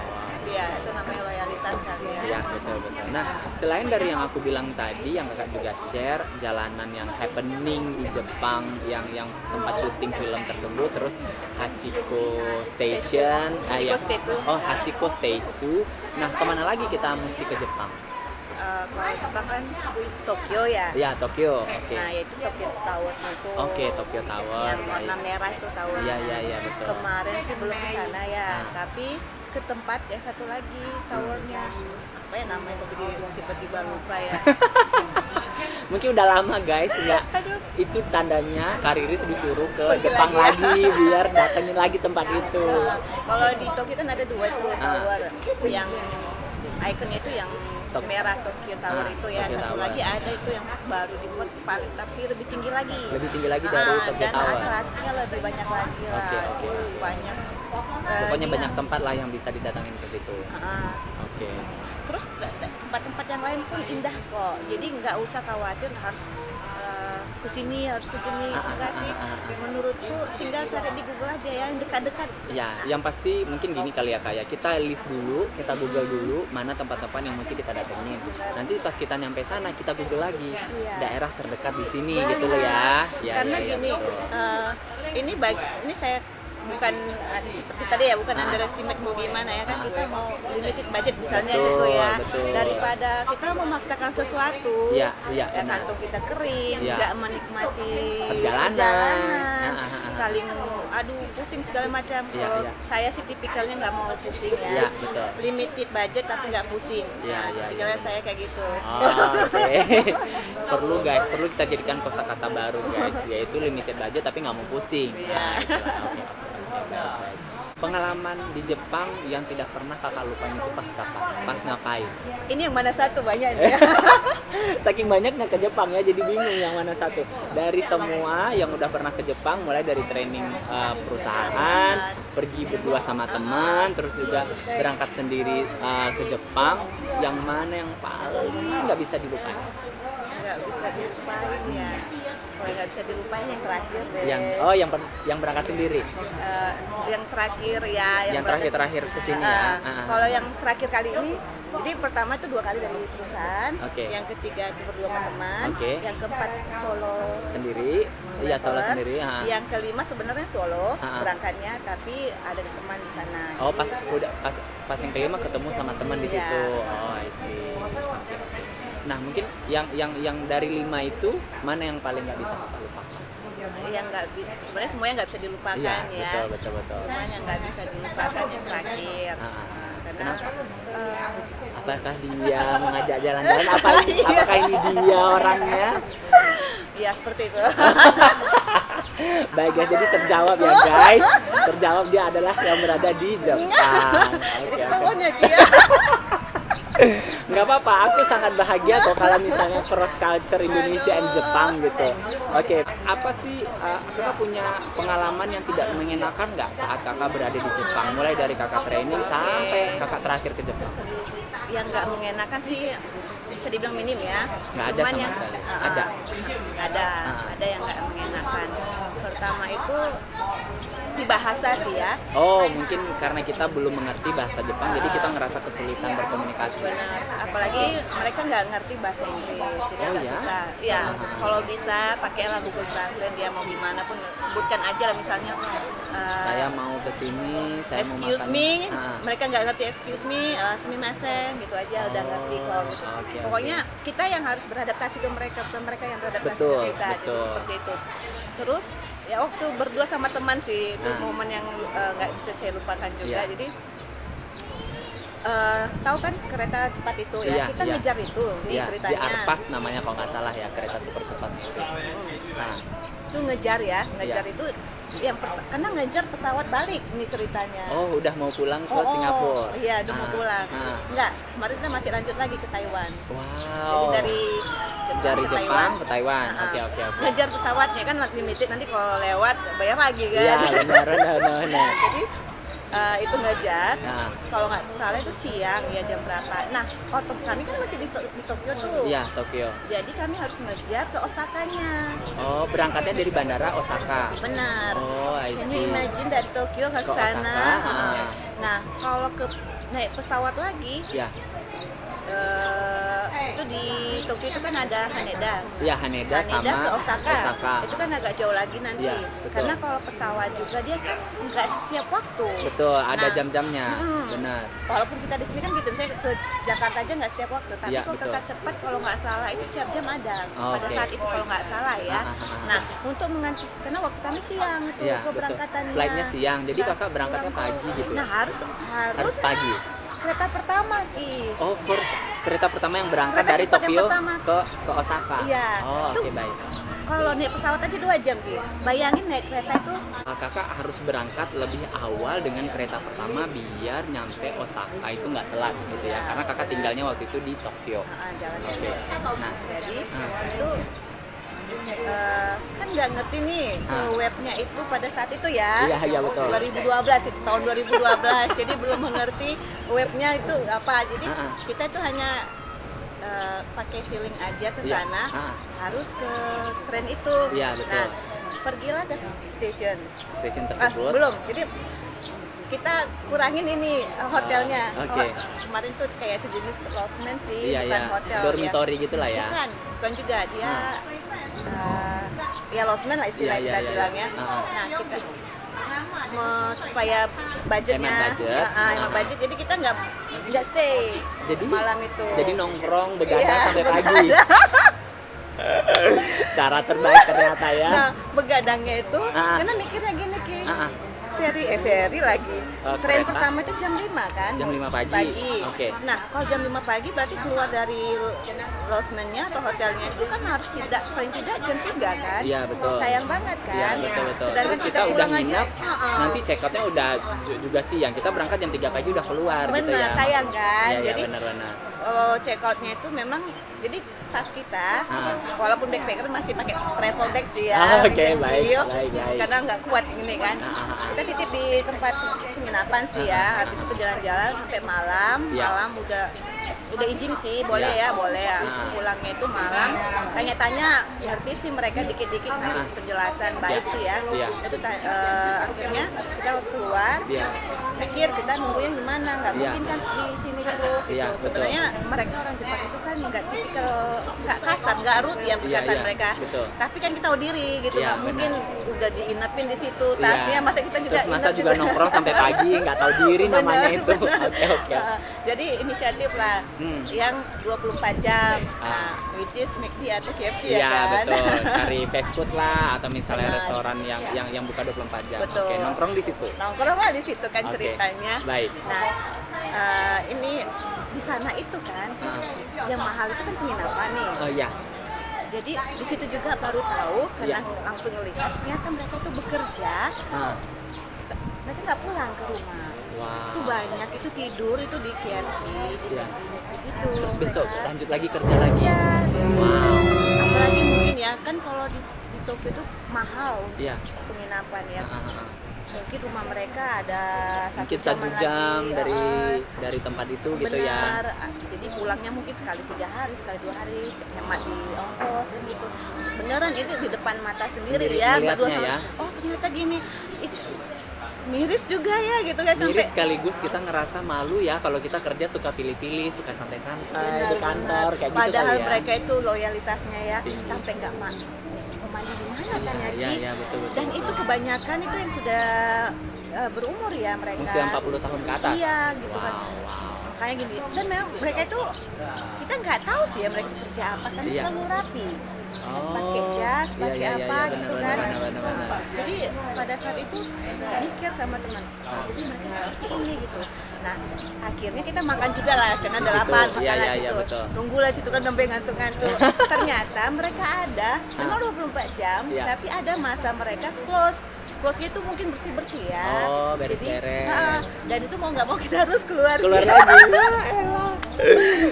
ya itu namanya loyalitas kali ya.
Iya, betul. Nah, selain dari yang aku bilang tadi, yang kakak juga share jalanan yang happening di Jepang, yang tempat syuting film tersebut, terus Hachiko Station, Hachiko Station. Nah, kemana lagi kita mesti ke Jepang?
Kalau Jepang kan Tokyo ya.
Iya, Tokyo. Oke.
Nah, yaitu Tokyo Tower itu.
Oke, Tokyo Tower.
Yang warna merah itu tower.
Iya, betul.
Kemarin sih belum ke sana ya, tapi ke tempat yang satu lagi towernya. Apa ya namanya, kok jadi tiba-tiba lupa ya.
Mungkin udah lama guys, ya. Itu tandanya Kak Riris disuruh ke Jepang lagi biar datengin lagi tempat itu.
Kalau di Tokyo kan ada 2 tuh tower. Yang ikonnya itu yang merah Tokyo Tower itu ya.
Tokyo
Satu
Tower.
lagi ada itu yang baru dibuat paling tapi lebih tinggi lagi.
Lebih tinggi lagi dari Tokyo
dan
Tower.
atraksinya lebih banyak lagi lah.
Oke.
Banyak.
Pokoknya banyak tempat lah yang bisa didatangin ke situ. Oke.
Terus tempat-tempat yang lain pun indah kok. Jadi nggak usah khawatir harus kesini enggak sih. Menurutku tinggal cari di Google aja ya, yang dekat-dekat.
Ya, yang pasti mungkin gini kali ya kayak kita list dulu, kita Google dulu mana tempat-tempat yang mesti kita datengin. Nanti pas kita nyampe sana kita Google lagi daerah terdekat di sini gitu loh ya.
Karena gini, ini saya bukan seperti tadi ya, bukan underestimate mau gimana ya kan, kita mau limited budget misalnya gitu ya. Daripada kita memaksakan sesuatu, kantong kita kering, nggak menikmati perjalanan, saling pusing segala macam. Kalau saya sih tipikalnya nggak mau pusing ya. Limited budget tapi nggak pusing. Tipikalnya saya kayak gitu.
Perlu kita jadikan kosakata baru guys, yaitu limited budget tapi nggak mau pusing. Pengalaman di Jepang yang tidak pernah kakak lupain itu pas kapan? Pas ngapain?
Ini yang mana satu banyak ya?
Saking banyaknya ke Jepang ya, jadi bingung yang mana satu. Dari semua yang udah pernah ke Jepang, mulai dari training perusahaan, pergi berdua sama teman, terus juga berangkat sendiri ke Jepang, yang mana yang paling nggak bisa dilupain?
Nggak bisa dilupain ya. Kalau nggak bisa dilupain yang terakhir deh.
Yang berangkat sendiri.
Yang terakhir ya.
Yang terakhir kesini ya.
Kalau yang terakhir kali ini, jadi pertama itu 2 kali dari perusahaan. Yang ketiga itu berdua sama teman. Yang keempat solo
sendiri. Iya, solo sendiri.
Yang kelima sebenarnya solo berangkatnya, tapi ada teman di sana.
Oh, pas yang kelima ketemu sama teman di situ. Oh, I see. Nah, mungkin yang dari 5 itu mana yang paling nggak bisa kakak lupakan?
Yang nggak, sebenarnya semuanya nggak bisa dilupakan ya.
Betul.
Semuanya nggak bisa dilupakan yang terakhir. Karena
apakah dia mengajak jalan-jalan? Apakah ini dia orangnya?
Iya, seperti itu.
Baik guys, jadi terjawab ya guys. Terjawab, dia adalah yang berada di Jepang. Nggak apa-apa, aku sangat bahagia kok kalau misalnya cross culture Indonesia and Jepang gitu. Apa sih kakak punya pengalaman yang tidak mengenakan nggak saat kakak berada di Jepang? Mulai dari kakak training sampai kakak terakhir ke Jepang.
Yang nggak mengenakan sih bisa dibilang minim ya.
Nggak ada sama sekali.
Ada yang nggak mengenakan. Pertama itu di bahasa sih ya.
Oh, mungkin karena kita belum mengerti bahasa Jepang, jadi kita ngerasa kesulitan berkomunikasi.
Benar. Apalagi mereka nggak ngerti bahasa Inggris, jadi agak susah. Iya, kalau bisa pakailah Google Translate, dia mau gimana pun sebutkan aja lah misalnya.
Saya mau ke sini, saya
excuse
mau
me,
makan.
mereka nggak ngerti excuse me, sumimasen gitu aja udah ngerti kok. Gitu. Pokoknya kita yang harus beradaptasi ke mereka, bukan mereka yang beradaptasi ke kita. Jadi seperti itu. Terus ya waktu berdua sama teman sih itu momen yang nggak bisa saya lupakan juga. Jadi tahu kan kereta cepat itu ya, kita ngejar itu nih ceritanya.
Di Arpas namanya kalau nggak salah ya, kereta super cepat itu.
Itu ngejar itu yang karena ngejar pesawat balik nih ceritanya.
Oh, udah mau pulang ke Singapura.
Iya, udah mau pulang. Enggak, kemarin kita masih lanjut lagi ke Taiwan.
Wow.
Jadi dari
Jepang ke Taiwan. Oke.
Ngejar pesawatnya kan limited, nanti kalau lewat bayar lagi kan.
Iya, benar.
Jadi itu ngejar. Kalau nggak salah itu siang ya, jam berapa. Nah, kami kan masih di Tokyo tuh.
Iya, Tokyo.
Jadi kami harus ngejar ke Osakanya.
Oh, berangkatnya dari bandara Osaka.
Benar.
Oh, I see.
Can you imagine dari Tokyo ke sana? Nah, kalau ke naik pesawat lagi.
Ya.
Itu di Tokyo itu kan ada Haneda.
Ya, Haneda sama
ke Osaka. Itu kan agak jauh lagi nanti.
Ya, betul.
Karena kalau pesawat juga dia kan nggak setiap waktu.
Betul, ada
Nah,
jam-jamnya. Benar.
Walaupun kita di sini kan gitu, misalnya ke Jakarta aja nggak setiap waktu. Tapi
Ya,
kalau
betul.
kereta cepat kalau nggak salah itu setiap jam ada. Pada
Oke.
saat itu kalau nggak salah ya. Nah, untuk mengantisipasi karena waktu kami siang itu
Ya, betul.
keberangkatannya.
Flightnya siang, jadi
Nah,
kakak berangkatnya
pulang.
pagi gitu.
Nah, harus
pagi.
kereta pertama Ki.
Oh, kereta pertama yang berangkat
Kereta
dari
cepat yang
Tokyo
pertama.
ke Osaka.
Iya.
Oh,
Itu
oke, baik.
Kalau naik pesawat aja 2 jam Ki. Bayangin naik kereta itu
Kakak harus berangkat lebih awal dengan kereta pertama biar nyampe Osaka itu nggak telat gitu ya. Karena kakak tinggalnya waktu itu di Tokyo.
jalan.
Oke. Nah,
Jadi itu kan nggak ngerti nih ke webnya itu pada saat itu ya.
Iya, betul.
2012 itu tahun 2012. Jadi belum mengerti webnya itu apa. Jadi kita itu hanya pakai feeling aja ke sana. Harus ke tren itu.
Iya, betul.
Nah, pergilah ke stasiun
tersebut.
belum. Jadi kita kurangin ini hotelnya.
Oke.
Kemarin tuh kayak sejenis losmen sih,
Iya,
bukan
iya.
hotel.
Dormitory gitulah ya.
Bukan juga dia ya losmen lah istilah
Iya,
kita
iya,
bilangnya.
iya.
Nah, kita supaya budgetnya
Hemat budget.
hemat budget, jadi kita nggak stay
Jadi
malam itu.
Jadi nongkrong begadang
Iya,
sampai pagi.
begadang.
Cara terbaik ternyata ya.
Nah, begadangnya itu karena mikirnya gini Ki. Ferry lagi. Tren
kereta?
pertama itu jam 5 kan?
Jam 5 pagi. Oke.
Nah, kalau jam 5 pagi berarti keluar dari losmennya atau hotelnya itu kan harus paling tidak jam 3 kan?
Iya, betul.
Sayang banget kan?
Iya, betul.
Sedangkan
Terus kita udah
pulang aja,
nginep, nanti check outnya udah juga siang. Kita berangkat jam 3 pagi udah keluar gitu
benar,
ya.
sayang kan?
Iya,
Jadi
benar.
check outnya itu memang jadi tas kita walaupun backpacker masih pakai travel bag sih ya,
Oke,
kecil,
baik.
karena nggak kuat ini kan. Kita titip di tempat penginapan sih ya, habis itu jalan-jalan sampai malam udah izin sih, boleh ya. Pulangnya itu malam, tanya-tanya ngerti sih mereka dikit-dikit ngasih penjelasan baik sih ya. Itu akhirnya kita keluar, pikir kita nungguin di mana, nggak mungkin kan di sini terus gitu. Sebenarnya mereka orang Jepang itu kan nggak tipikal, nggak kasar, nggak rude ya perkataan mereka. Tapi kan kita tahu diri gitu, nggak mungkin udah diinapin di situ tasnya, masa kita juga
terus masa juga nongkrong sampai pagi nggak tahu diri namanya itu. Oke.
Jadi inisiatif lah yang 24 jam, which is McD atau KFC ya kan.
Betul. Cari fast food lah atau misalnya restoran yang buka 24 jam.
Betul.
Oke, nongkrong di situ.
Nongkrong lah di situ kan ceritanya.
Baik.
Nah, ini di sana itu kan yang mahal itu kan penginapan nih.
Oh iya.
Jadi di situ juga baru tahu karena langsung ngelihat ternyata mereka itu bekerja. Mereka nggak pulang ke rumah.
Wow.
Itu banyak itu tidur itu di KFC, di gitu.
Terus besok lanjut lagi kerja lagi.
Ya.
Wow.
Apalagi mungkin ya kan kalau di Tokyo itu mahal penginapan ya. Mungkin rumah mereka ada
mungkin 1 jam dari tempat itu gitu ya.
Jadi pulangnya mungkin sekali 3 hari, sekali 2 hari, hemat di ongkos gitu. Beneran itu di depan mata sendiri ya.
Melihatnya ya.
Oh ternyata gini. Miris juga ya gitu kan sampai.
Miris sekaligus kita ngerasa malu ya kalau kita kerja suka pilih-pilih, suka santai-santai di kantor kayak gitu.
Padahal
kali ya.
mereka itu loyalitasnya ya sampai nggak mandi di mana kan ya Ki?
Iya, betul.
Dan itu kebanyakan itu yang sudah berumur ya mereka.
Usia 40 tahun ke atas.
Iya gitu kan. Makanya gini. Dan memang mereka itu kita nggak tahu sih ya mereka kerja apa kan selalu rapi. Pakai jas, pakai apa gitu kan.
Benar.
Jadi pada saat itu mikir sama teman. Jadi mereka seperti ini gitu. Nah, akhirnya kita makan juga lah, jangan 8 makanan situ. Nunggu lah situ kan sampai ngantuk-ngantuk. Ternyata mereka ada, memang 24 jam, tapi ada masa mereka close. Close-nya itu mungkin bersih-bersih ya.
Oh, beres-beres.
Dan itu mau nggak mau kita harus keluar
lagi.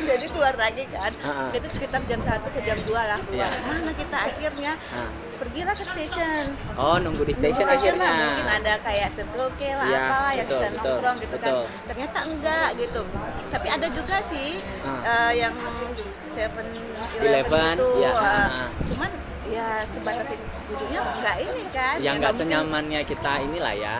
Jadi keluar lagi kan. Itu sekitar jam 1 ke jam 2 lah keluar. Mana kita akhirnya pergilah ke stasiun.
Oh, nunggu di stasiun akhirnya.
Lah, mungkin ada kayak Circle K lah, apalah yang bisa nongkrong gitu kan. Ternyata enggak gitu. Tapi ada juga sih yang 7-Eleven itu. Cuman Ya sebatas duduknya nggak ini kan.
Yang nggak
mungkin.
senyamannya kita inilah ya.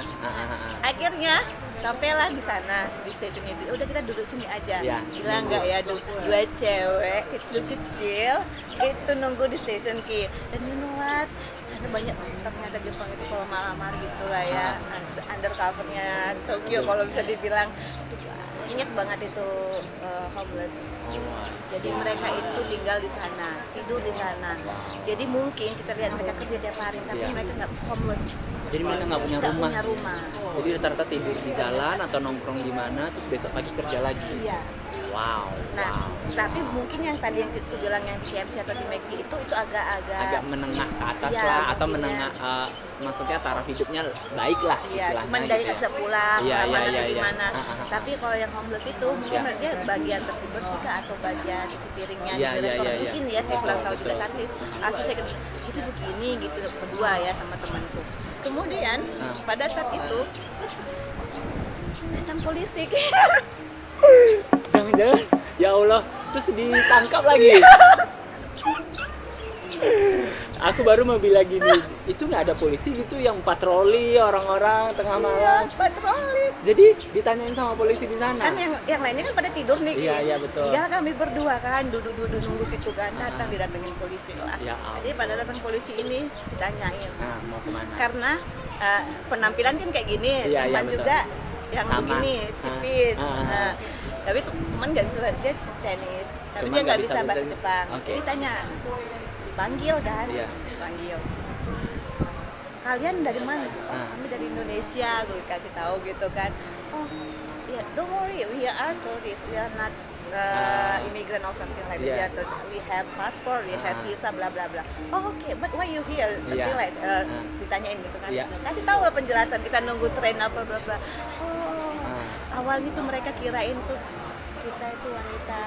Akhirnya sampailah di sana di stasiun itu. Udah kita duduk sini aja.
Ya.
Gila nggak ya dua cewek kecil-kecil itu nunggu di stasiun Ki. Dan you know what? Sana banyak ternyata Jepang itu kalau malam-malam gitu lah ya. Undercovernya Tokyo kalau bisa dibilang. Ingat banget itu homeless. Jadi mereka itu tinggal di sana, tidur di sana. Jadi mungkin kita lihat mereka kerja tiap hari, tapi mereka nggak homeless.
Jadi mereka nggak punya rumah.
Jadi
rata-rata tidur di jalan atau nongkrong di mana, terus besok pagi kerja lagi.
Iya.
Wow.
Nah, tapi mungkin yang tadi yang kita bilang yang di KFC atau di McD itu agak
menengah ke atas
iya,
lah, atau
maksudnya.
menengah maksudnya taraf hidupnya baik lah.
Iya, cuman
istilahnya
dari
gitu
nggak bisa pulang,
Iya,
mana
iya,
atau
iya.
gimana. Tapi kalau yang homeless itu mungkin dia bagian bersih-bersih kah atau bagian cuci piringnya
Iya,
di
iya,
restoran
iya, iya.
mungkin ya saya kurang tahu
Betul.
juga. Tapi asli saya itu begini gitu berdua ya sama temanku. Kemudian pada saat itu datang polisi.
Jangan-jangan, ya Allah, terus ditangkap lagi. Aku baru mau bilang gini, itu nggak ada polisi gitu yang patroli orang-orang tengah malam.
Iya, patroli.
Jadi ditanyain sama polisi di sana.
Kan yang lainnya kan pada tidur nih.
Iya,
Ki.
iya, betul.
Tinggal kami berdua kan duduk-duduk nunggu situ kan didatengin polisi lah.
Ya ampun.
Jadi pada datang polisi ini ditanyain.
Nah, mau kemana?
Karena penampilan kan kayak gini,
Iya, iya,
teman
betul.
juga yang
Sama.
begini, sipit.
Ah.
Tapi teman nggak bisa dia Chinese, tapi
Cuman
dia nggak
nggak
bisa
bisa
bahasa
bahasa-
Jepang.
Oke.
Jadi tanya, panggil kan?
Iya.
Panggil. Kalian dari mana? Oh,
Ah.
kami dari Indonesia. Gue kasih tahu gitu kan. Oh, ya, don't worry, we are tourists, we are not immigrant or something like that.
Yeah.
We are tourists. We have passport, we have visa, bla bla bla. Oh, okay, but why you here? Something
Yeah.
like ditanyain gitu kan.
Yeah.
Kasih tahu lah penjelasan, kita nunggu tren apa bla bla. Oh, awalnya tuh mereka kirain tuh kita itu wanita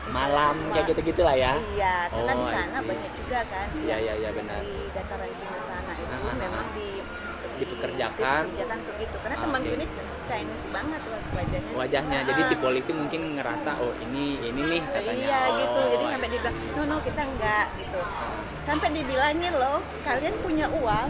Malam kayak gitu-gitu lah ya.
Iya, karena
Oh,
di
I
sana
see.
banyak juga kan.
Iya, iya, iya, benar.
Di dataran Cina sana itu memang
dipekerjakan.
dipekerjakan untuk itu. Karena
Ah,
temanku
oke.
ini Chinese banget
Wajahnya, jadi si polisi mungkin ngerasa oh ini nih katanya.
Iya gitu, jadi
Oh,
sampai dibilang no kita enggak gitu. Sampai dibilangin loh, kalian punya uang.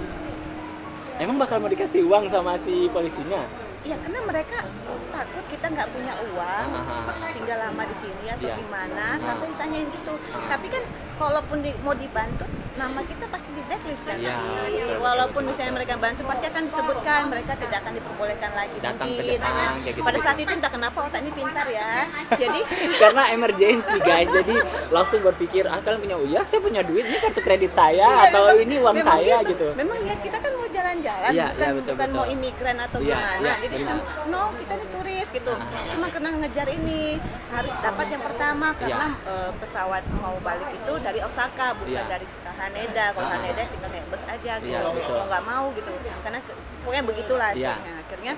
Emang bakal mau dikasih uang sama si polisinya?
Iya, karena mereka takut kita nggak punya uang,
Ah.
tinggal lama di sini atau
Iya.
gimana, sampai ditanyain gitu. Tapi kan kalaupun mau dibantu, nama kita pasti di blacklist kan.
Iya, betul,
Walaupun
betul,
misalnya mereka bantu, pasti akan disebutkan mereka tidak akan diperbolehkan lagi.
Datang ke
mungkin.
depan, kayak gitu.
Pada saat itu entah kenapa otaknya pintar ya. Jadi
Karena emergency guys, jadi langsung berpikir kalian punya uang, ya saya punya duit, ini kartu kredit saya
iya,
atau
memang-
ini uang
memang
saya gitu.
Memang niat kita kan mau jalan-jalan,
Iya,
bukan,
iya, betul,
bukan
betul.
mau imigran atau
Iya,
gimana.
iya,
Jadi
benar.
no, kita ini turis gitu. Cuma karena ngejar ini harus dapat yang pertama karena pesawat mau balik itu dari Osaka bukan
Iya.
dari Haneda. Kalau
Ah.
Haneda tinggal naik bus aja gitu.
Iya, betul.
Mau nggak mau gitu. Karena pokoknya begitulah.
Iya.
Nah, akhirnya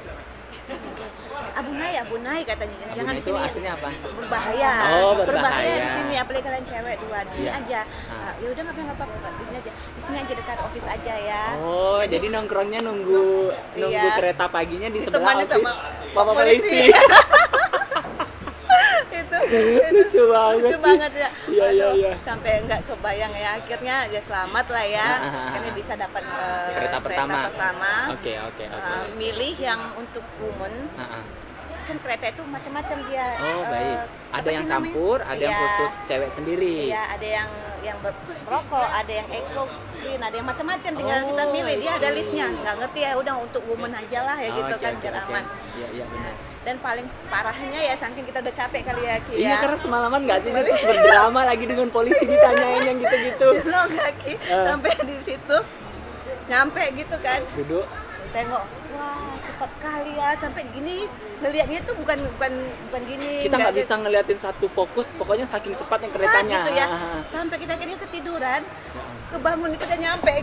Abu Nai katanya jangan
Abuna
di
itu
sini.
aslinya apa?
Berbahaya.
Oh, berbahaya.
di sini apalagi kalian cewek dua di sini
Iya.
aja.
Ah.
Ya udah nggak apa-apa di sini aja. Di sini aja dekat office aja ya.
Oh, jadi nongkrongnya nunggu
Iya.
kereta paginya di sebelah
Ditemani
office
sama
Bapak
polisi.
polisi.
itu
Lucu banget
lucu
sih.
banget ya.
Iya, iya,
Aduh,
iya.
sampai nggak kebayang ya akhirnya ya selamat lah ya. Akhirnya bisa dapat
Kereta pertama.
Oke.
Oke.
Milih yang untuk woman. Kan kereta itu macam-macam dia.
Oh, baik.
Apa
Ada
sih
yang
namanya?
campur, ada yang
Iya.
khusus cewek sendiri.
Iya, ada yang berrokok, ada yang eco green, ada yang macam-macam. Tinggal kita
Oh,
milih. Dia ada
I see.
listnya. Nggak ngerti ya, udah untuk woman aja lah ya gitu
Oke,
kan
oke,
biar
oke.
aman.
Iya, iya benar.
Dan paling parahnya ya saking kita udah capek kali ya Ki
Iya,
ya.
karena semalaman nggak sih dia terus berdrama lagi dengan polisi ditanyain yang gitu-gitu.
Lo nggak Ki, sampai di situ nyampe gitu kan.
Duduk.
Tengok, wah cepat sekali ya sampai gini ngelihatnya tuh bukan gini.
Kita nggak bisa ngeliatin satu fokus, pokoknya saking cepat yang
cepat
keretanya.
gitu ya. Sampai kita akhirnya ketiduran, kebangun itu udah nyampe.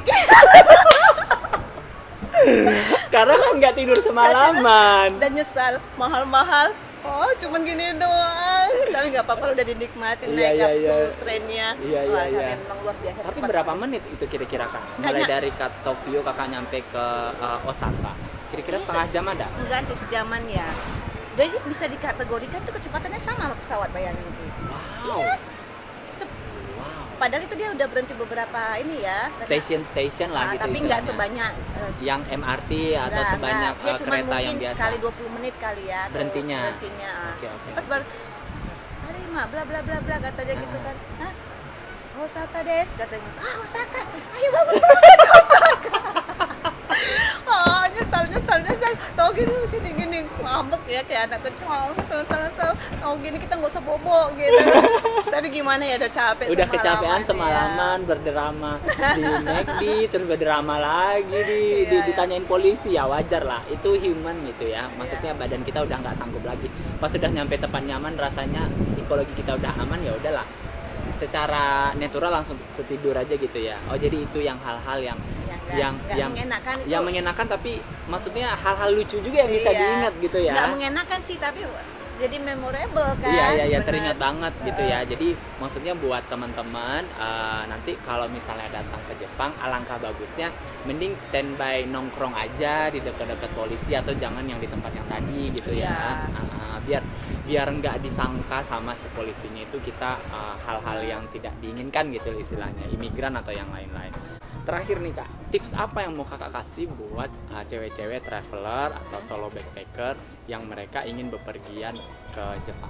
Karena kan nggak tidur semalaman.
Dan nyesal, mahal-mahal. Oh, cuman gini doang. Tapi nggak apa-apa, udah dinikmatin
Iya,
naik
iya,
kapsul
iya.
trennya.
Iya, iya,
Wah,
iya.
memang luar biasa
Tapi
cepat
berapa
sekali.
menit itu kira-kira kak?
Nggak
Mulai
nyam-
dari Tokyo kakak nyampe ke Osaka. Kira-kira
Ini
setengah jam ada?
Enggak sih sejaman ya. Jadi bisa dikategorikan tuh kecepatannya sama sama pesawat bayangin Ki.
Wow.
Iya.
Wow.
Padahal itu dia udah berhenti beberapa ini ya.
Station lah gitu
Tapi nggak
istilahnya.
sebanyak
yang MRT atau sebanyak
dia cuma
kereta yang
mungkin
biasa.
sekali 20 menit kali ya.
Berhentinya. Oke.
Pas baru hari mak bla bla bla bla katanya gitu kan. Hah? Osaka des katanya. Osaka. Ayo bangun Osaka. Nyesal. Tau gini ngambek ya kayak anak kecil. Kesel. Tau gini kita nggak usah bobo gitu. Tapi gimana ya udah capek.
Udah kecapean semalaman ya. Berdrama di McD terus berdrama lagi ditanyain polisi ya wajar lah. Itu human gitu ya. Maksudnya badan kita udah nggak sanggup lagi. Pas udah nyampe tempat nyaman rasanya psikologi kita udah aman ya udahlah. Secara natural langsung tidur aja gitu ya. Oh jadi itu yang hal-hal yang
mengenakan itu.
Yang mengenakan tapi maksudnya hal-hal lucu juga yang bisa diingat gitu ya.
Nggak mengenakan sih tapi jadi memorable kan.
Iya teringat banget gitu ya. Jadi maksudnya buat teman-teman nanti kalau misalnya datang ke Jepang alangkah bagusnya mending standby nongkrong aja di dekat-dekat polisi atau jangan yang di tempat yang tadi gitu ya. Biar nggak disangka sama si polisinya itu kita hal-hal yang tidak diinginkan gitu istilahnya, imigran atau yang lain-lain. Terakhir nih Kak, tips apa yang mau Kakak kasih buat cewek-cewek traveler atau solo backpacker yang mereka ingin bepergian ke Jepang?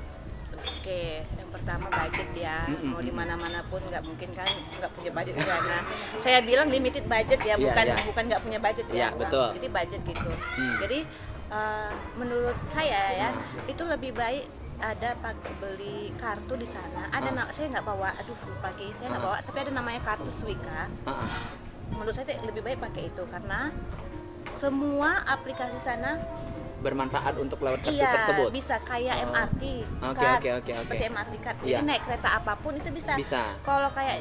Oke, yang pertama budget ya. Mau di mana-mana pun nggak mungkin kan nggak punya budget ya. Nah, saya bilang limited budget ya, bukan nggak punya budget ya.
Betul.
Jadi budget gitu. Jadi menurut saya ya itu lebih baik ada beli kartu di sana. Ada saya nggak bawa, lupa saya nggak bawa. Tapi ada namanya kartu Suica. Menurut saya lebih baik pakai itu karena semua aplikasi sana
bermanfaat untuk lewat kartu tersebut.
Bisa kayak MRT
Oke.
seperti MRT card. Jadi naik kereta apapun itu bisa. Kalau kayak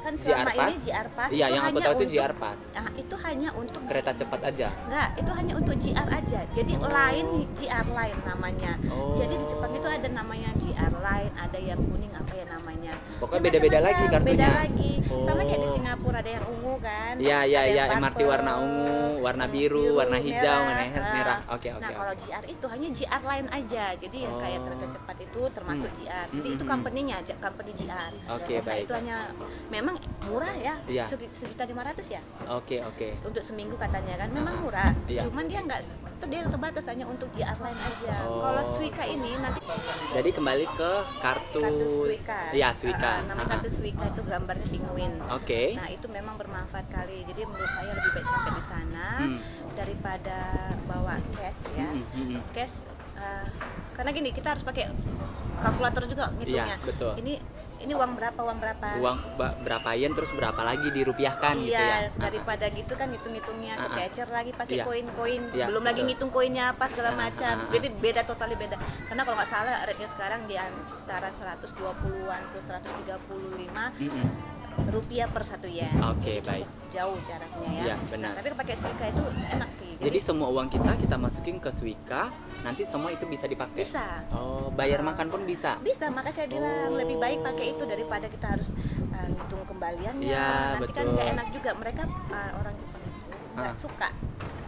kan selama
JR Pass?
ini JR Pass
Iya,
itu
yang aku
hanya
tahu itu
untuk
JR Pass.
Itu hanya untuk
kereta cepat aja.
Enggak, itu hanya untuk JR aja. Jadi lain JR Line namanya. Jadi di Jepang itu ada namanya JR Line, ada yang kuning apa ya namanya.
Pokoknya beda-beda lagi kartunya.
Beda lagi. Sama kayak di Singapura ada yang ungu kan.
Iya, MRT warna ungu, warna biru, warna hijau, warna merah. Oke.
Nah, kalau JR itu hanya JR Line aja. Jadi yang kayak kereta cepat itu termasuk JR. Jadi itu company-nya, company JR.
Oke, baik.
Itu hanya memang murah ya.
Iya.
1.500.000 ya.
Oke.
Untuk seminggu katanya kan memang murah.
Iya.
Cuman dia terbatas hanya untuk JR Line aja. Kalau Suica ini nanti
jadi kembali ke kartu
Suica.
Iya, Suica.
Nama kartu Suica itu gambarnya penguin.
Oke.
Nah, itu memang bermanfaat kali. Jadi menurut saya lebih baik sampai di sana daripada bawa cash ya. Cash karena gini, kita harus pakai kalkulator juga ngitungnya.
Iya, betul.
Ini uang berapa?
Uang berapa yen terus berapa lagi dirupiahkan gitu ya.
Daripada gitu kan hitung-hitungnya kececer lagi pakai koin-koin.
Iya,
Belum lagi
betul.
ngitung koinnya apa segala macam. Jadi beda, totally beda. Karena kalau nggak salah rate-nya sekarang di antara 120-an ke 135 rupiah per 1 yen.
Oke, baik.
Jauh jaraknya ya.
Iya, benar.
Nah, tapi pakai Suica itu enak Ki.
Jadi semua uang kita masukin ke Suica, nanti semua itu bisa dipakai.
Bisa.
Oh, bayar makan pun bisa.
Bisa, makanya saya bilang lebih baik pakai itu daripada kita harus ngitung kembaliannya.
Ya,
nanti
betul.
kan nggak enak juga, mereka orang Jepang itu nggak suka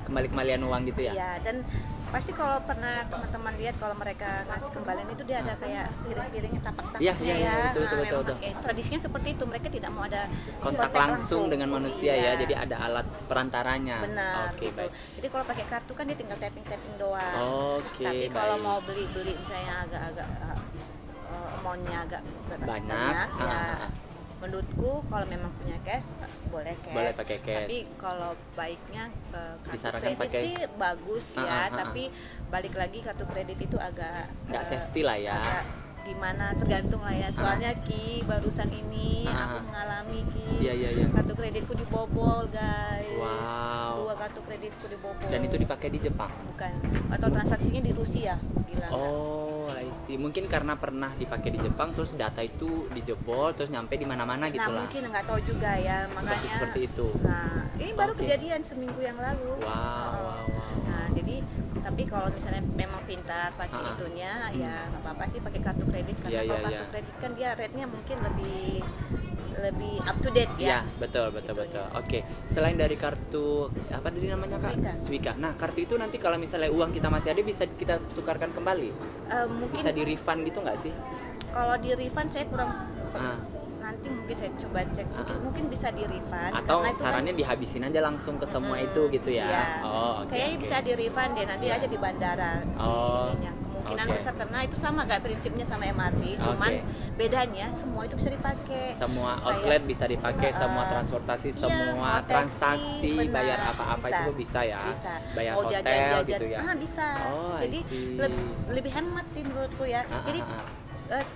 Kembalian uang gitu ya.
Iya, dan pasti kalau pernah teman-teman lihat kalau mereka ngasih kembalian itu dia ada kayak piring-piringnya tapak-tapaknya
Iya, betul.
Tradisinya seperti itu, mereka tidak mau ada
Kontak langsung dengan manusia ya, jadi ada alat perantaranya.
Benar.
Oke,
Gitu.
baik.
Jadi kalau pakai kartu kan dia tinggal tapping doang.
Oke,
Tapi kalau
baik.
mau beli misalnya agak amount-nya agak
Banyak.
ya. Menurutku kalau memang punya cash boleh
pakai cash.
Tapi kalau baiknya kartu
Disarankan
kredit
pakai-
sih bagus ya, tapi balik lagi kartu kredit itu agak
nggak safety lah ya.
agak gimana, tergantung lah ya. Soalnya Ki barusan ini aku mengalami Ki.
Iya.
Kartu kreditku dibobol guys.
Wow.
2 kartu kreditku dibobol.
Dan itu dipakai di Jepang.
Bukan, atau transaksinya di Rusia, gila.
Oh, I see. Mungkin karena pernah dipakai di Jepang, terus data itu dijebol, terus nyampe di mana-mana gitu
Nah
lah.
mungkin nggak tahu juga ya, makanya
Seperti itu.
Nah ini baru
Oke.
kejadian seminggu yang lalu.
Wow.
Nah jadi tapi kalau misalnya memang pintar pakai itunya ya nggak apa-apa sih pakai kartu kredit, karena
Iya,
kalau
iya.
kartu kredit kan dia rate-nya mungkin lebih up to date
Iya,
ya.
betul. Oke. Selain dari kartu apa tadi namanya Kak? Suica. Nah, kartu itu nanti kalau misalnya uang kita masih ada bisa kita tukarkan kembali.
Mungkin
Bisa di refund gitu nggak sih?
kalau di refund saya kurang nanti mungkin saya coba cek, mungkin bisa di refund.
Atau
karena itu
sarannya dihabisin aja langsung ke semua itu gitu ya?
Iya.
Oh,
Kayaknya bisa di refund deh, nanti aja di bandara.
Oh,
Kemungkinan besar karena itu sama kayak prinsipnya sama MRT, cuman bedanya semua itu bisa dipakai.
Semua outlet bisa dipakai, semua transportasi, semua
taxi,
transaksi, bayar apa-apa itu bisa ya?
Bisa.
Bayar
Mau
hotel
jajan-jajan,
gitu ya?
Bisa. Jadi lebih hemat sih menurutku ya. Jadi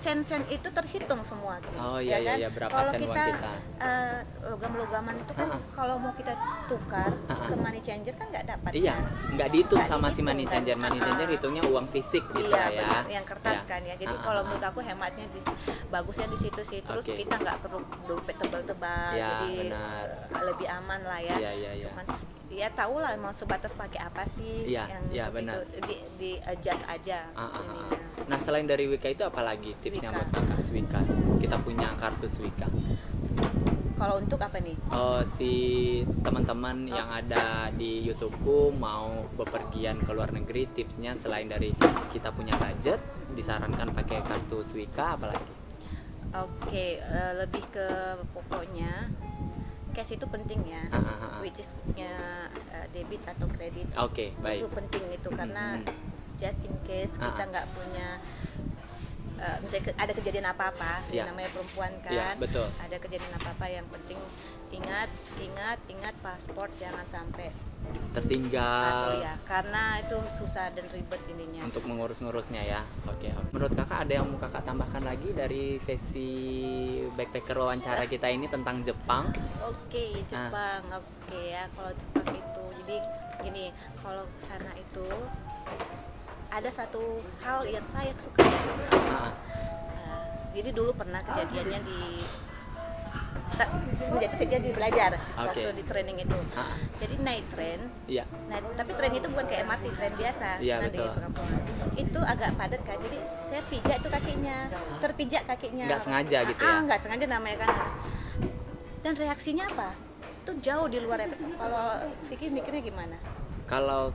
sen-sen itu terhitung semua gitu.
Oh iya,
kan?
iya, berapa
kalau
sen uang kita?
Logam-logaman itu kan kalau mau kita tukar ke money changer kan nggak dapat.
Iya,
kan?
nggak dihitung
Nggak
sama si money
dihitung,
changer.
kan?
Money changer hitungnya uang fisik gitu
iya,
ya.
Bener, yang kertas kan ya. Jadi kalau menurut aku hematnya bagusnya di situ sih. Terus kita nggak perlu dompet tebal-tebal.
Ya,
jadi
benar.
lebih aman lah ya.
Iya.
Cuman ya tahu lah mau sebatas pakai apa sih
Iya, benar.
itu di adjust aja.
Nah, selain dari Wika itu apalagi tipsnya buat kakak Swika? Kita punya kartu Swika.
Kalau untuk apa nih?
Si teman-teman yang ada di YouTubeku mau bepergian ke luar negeri, tipsnya selain dari kita punya budget, disarankan pakai kartu Swika apalagi?
Oke, lebih ke pokoknya cash itu penting ya, which is punya debit atau kredit.
Oke, baik.
Itu penting itu karena just in case kita nggak punya, misalnya ada kejadian apa-apa, namanya perempuan kan,
betul.
ada kejadian apa-apa yang penting ingat paspor jangan sampai
tertinggal.
atau karena itu susah dan ribet ininya
untuk mengurus-ngurusnya ya. Oke. Menurut kakak ada yang mau kakak tambahkan lagi dari sesi backpacker wawancara kita ini tentang Jepang?
Oke, Jepang. Oke ya, kalau Jepang itu jadi gini, kalau sana itu ada satu hal yang saya suka dari Jepang. Jadi dulu pernah kejadiannya jadi belajar waktu di training itu. Jadi naik tren, tapi tren itu bukan kayak MRT, tren biasa. Di perkampungan itu agak padat kan, jadi saya pijak itu kakinya, terpijak kakinya.
Nggak sengaja gitu ya?
Nggak sengaja namanya kan. Dan reaksinya apa? Itu jauh di luar. Kalau Vicky mikirnya gimana?
Kalau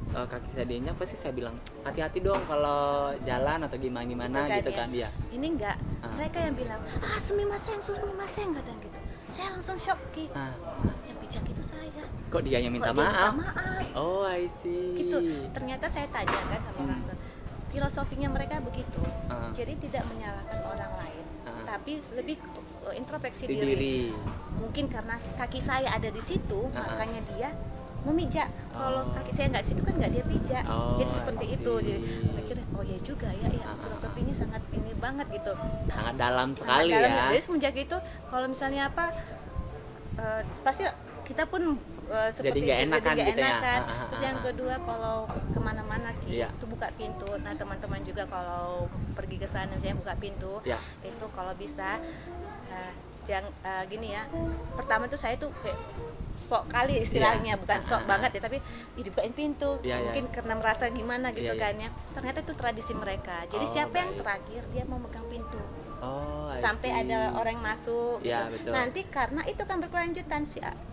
kaki saya diinjak pasti saya bilang hati-hati dong kalau jalan atau gimana gitu kan ya.
Ini enggak, mereka yang bilang sumimasen kata gitu. Saya langsung shock gitu. Yang bijak itu saya.
Kok dia yang minta maaf? Oh, I see.
Gitu. Ternyata saya tanya kan sama orang tua. Filosofinya mereka begitu. Jadi tidak menyalahkan orang lain, tapi lebih introspeksi diri. Mungkin karena kaki saya ada di situ, makanya dia memijak. Kalau kaki saya nggak situ kan nggak dia pijak. Jadi seperti itu. Jadi mikirnya ya juga ya filosofinya sangat ini banget gitu.
Sangat dalam sekali ya.
Jadi semenjak itu kalau misalnya pasti kita pun seperti
jadi nggak enakan gitu ya.
Terus yang kedua kalau kemana-mana itu buka pintu. Nah teman-teman juga kalau pergi ke sana misalnya buka pintu itu kalau bisa jangan gini ya. Pertama tuh saya tuh kayak sok kali istilahnya, bukan sok banget ya, tapi dibukain pintu, mungkin karena merasa gimana gitu kan ya. Ternyata itu tradisi mereka. Jadi siapa yang terakhir dia mau megang pintu. Sampai ada orang masuk gitu.
Betul.
Nanti karena itu kan berkelanjutan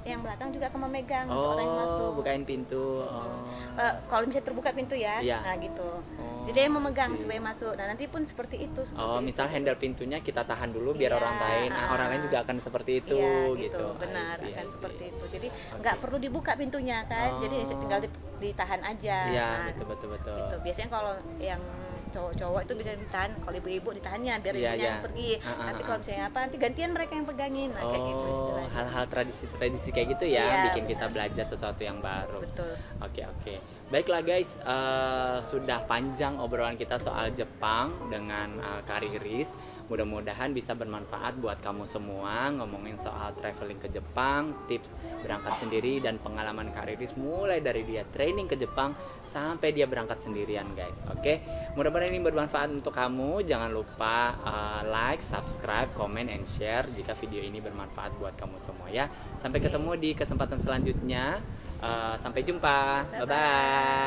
yang belakang juga akan memegang orang yang masuk.
Bukain pintu.
Kalau misalnya terbuka pintu ya. Nah gitu. Jadi dia memegang supaya masuk. Nah nanti pun seperti itu.
Misal handle pintunya kita tahan dulu biar orang lain. Orang lain juga akan seperti itu gitu.
Benar, akan seperti itu. Jadi nggak perlu dibuka pintunya kan. Jadi tinggal ditahan aja.
Betul.
Gitu. Biasanya kalau yang cowok-cowok itu bisa ditahan, kalau ibu-ibu ditahannya biar ibunya yang pergi. Nanti kalau misalnya nanti gantian mereka yang pegangin. Nah, kayak gitu istilahnya.
Hal-hal tradisi kayak gitu ya, bikin kita belajar sesuatu yang baru.
Betul.
Oke. Baiklah guys, sudah panjang obrolan kita soal Jepang dengan Kak Riris. Mudah-mudahan bisa bermanfaat buat kamu semua ngomongin soal traveling ke Jepang, tips berangkat sendiri dan pengalaman Kak Riris mulai dari dia training ke Jepang sampai dia berangkat sendirian guys. Oke, mudah-mudahan ini bermanfaat untuk kamu. Jangan lupa like, subscribe, comment, and share jika video ini bermanfaat buat kamu semua ya. Sampai ketemu di kesempatan selanjutnya. Sampai jumpa. Bye-bye.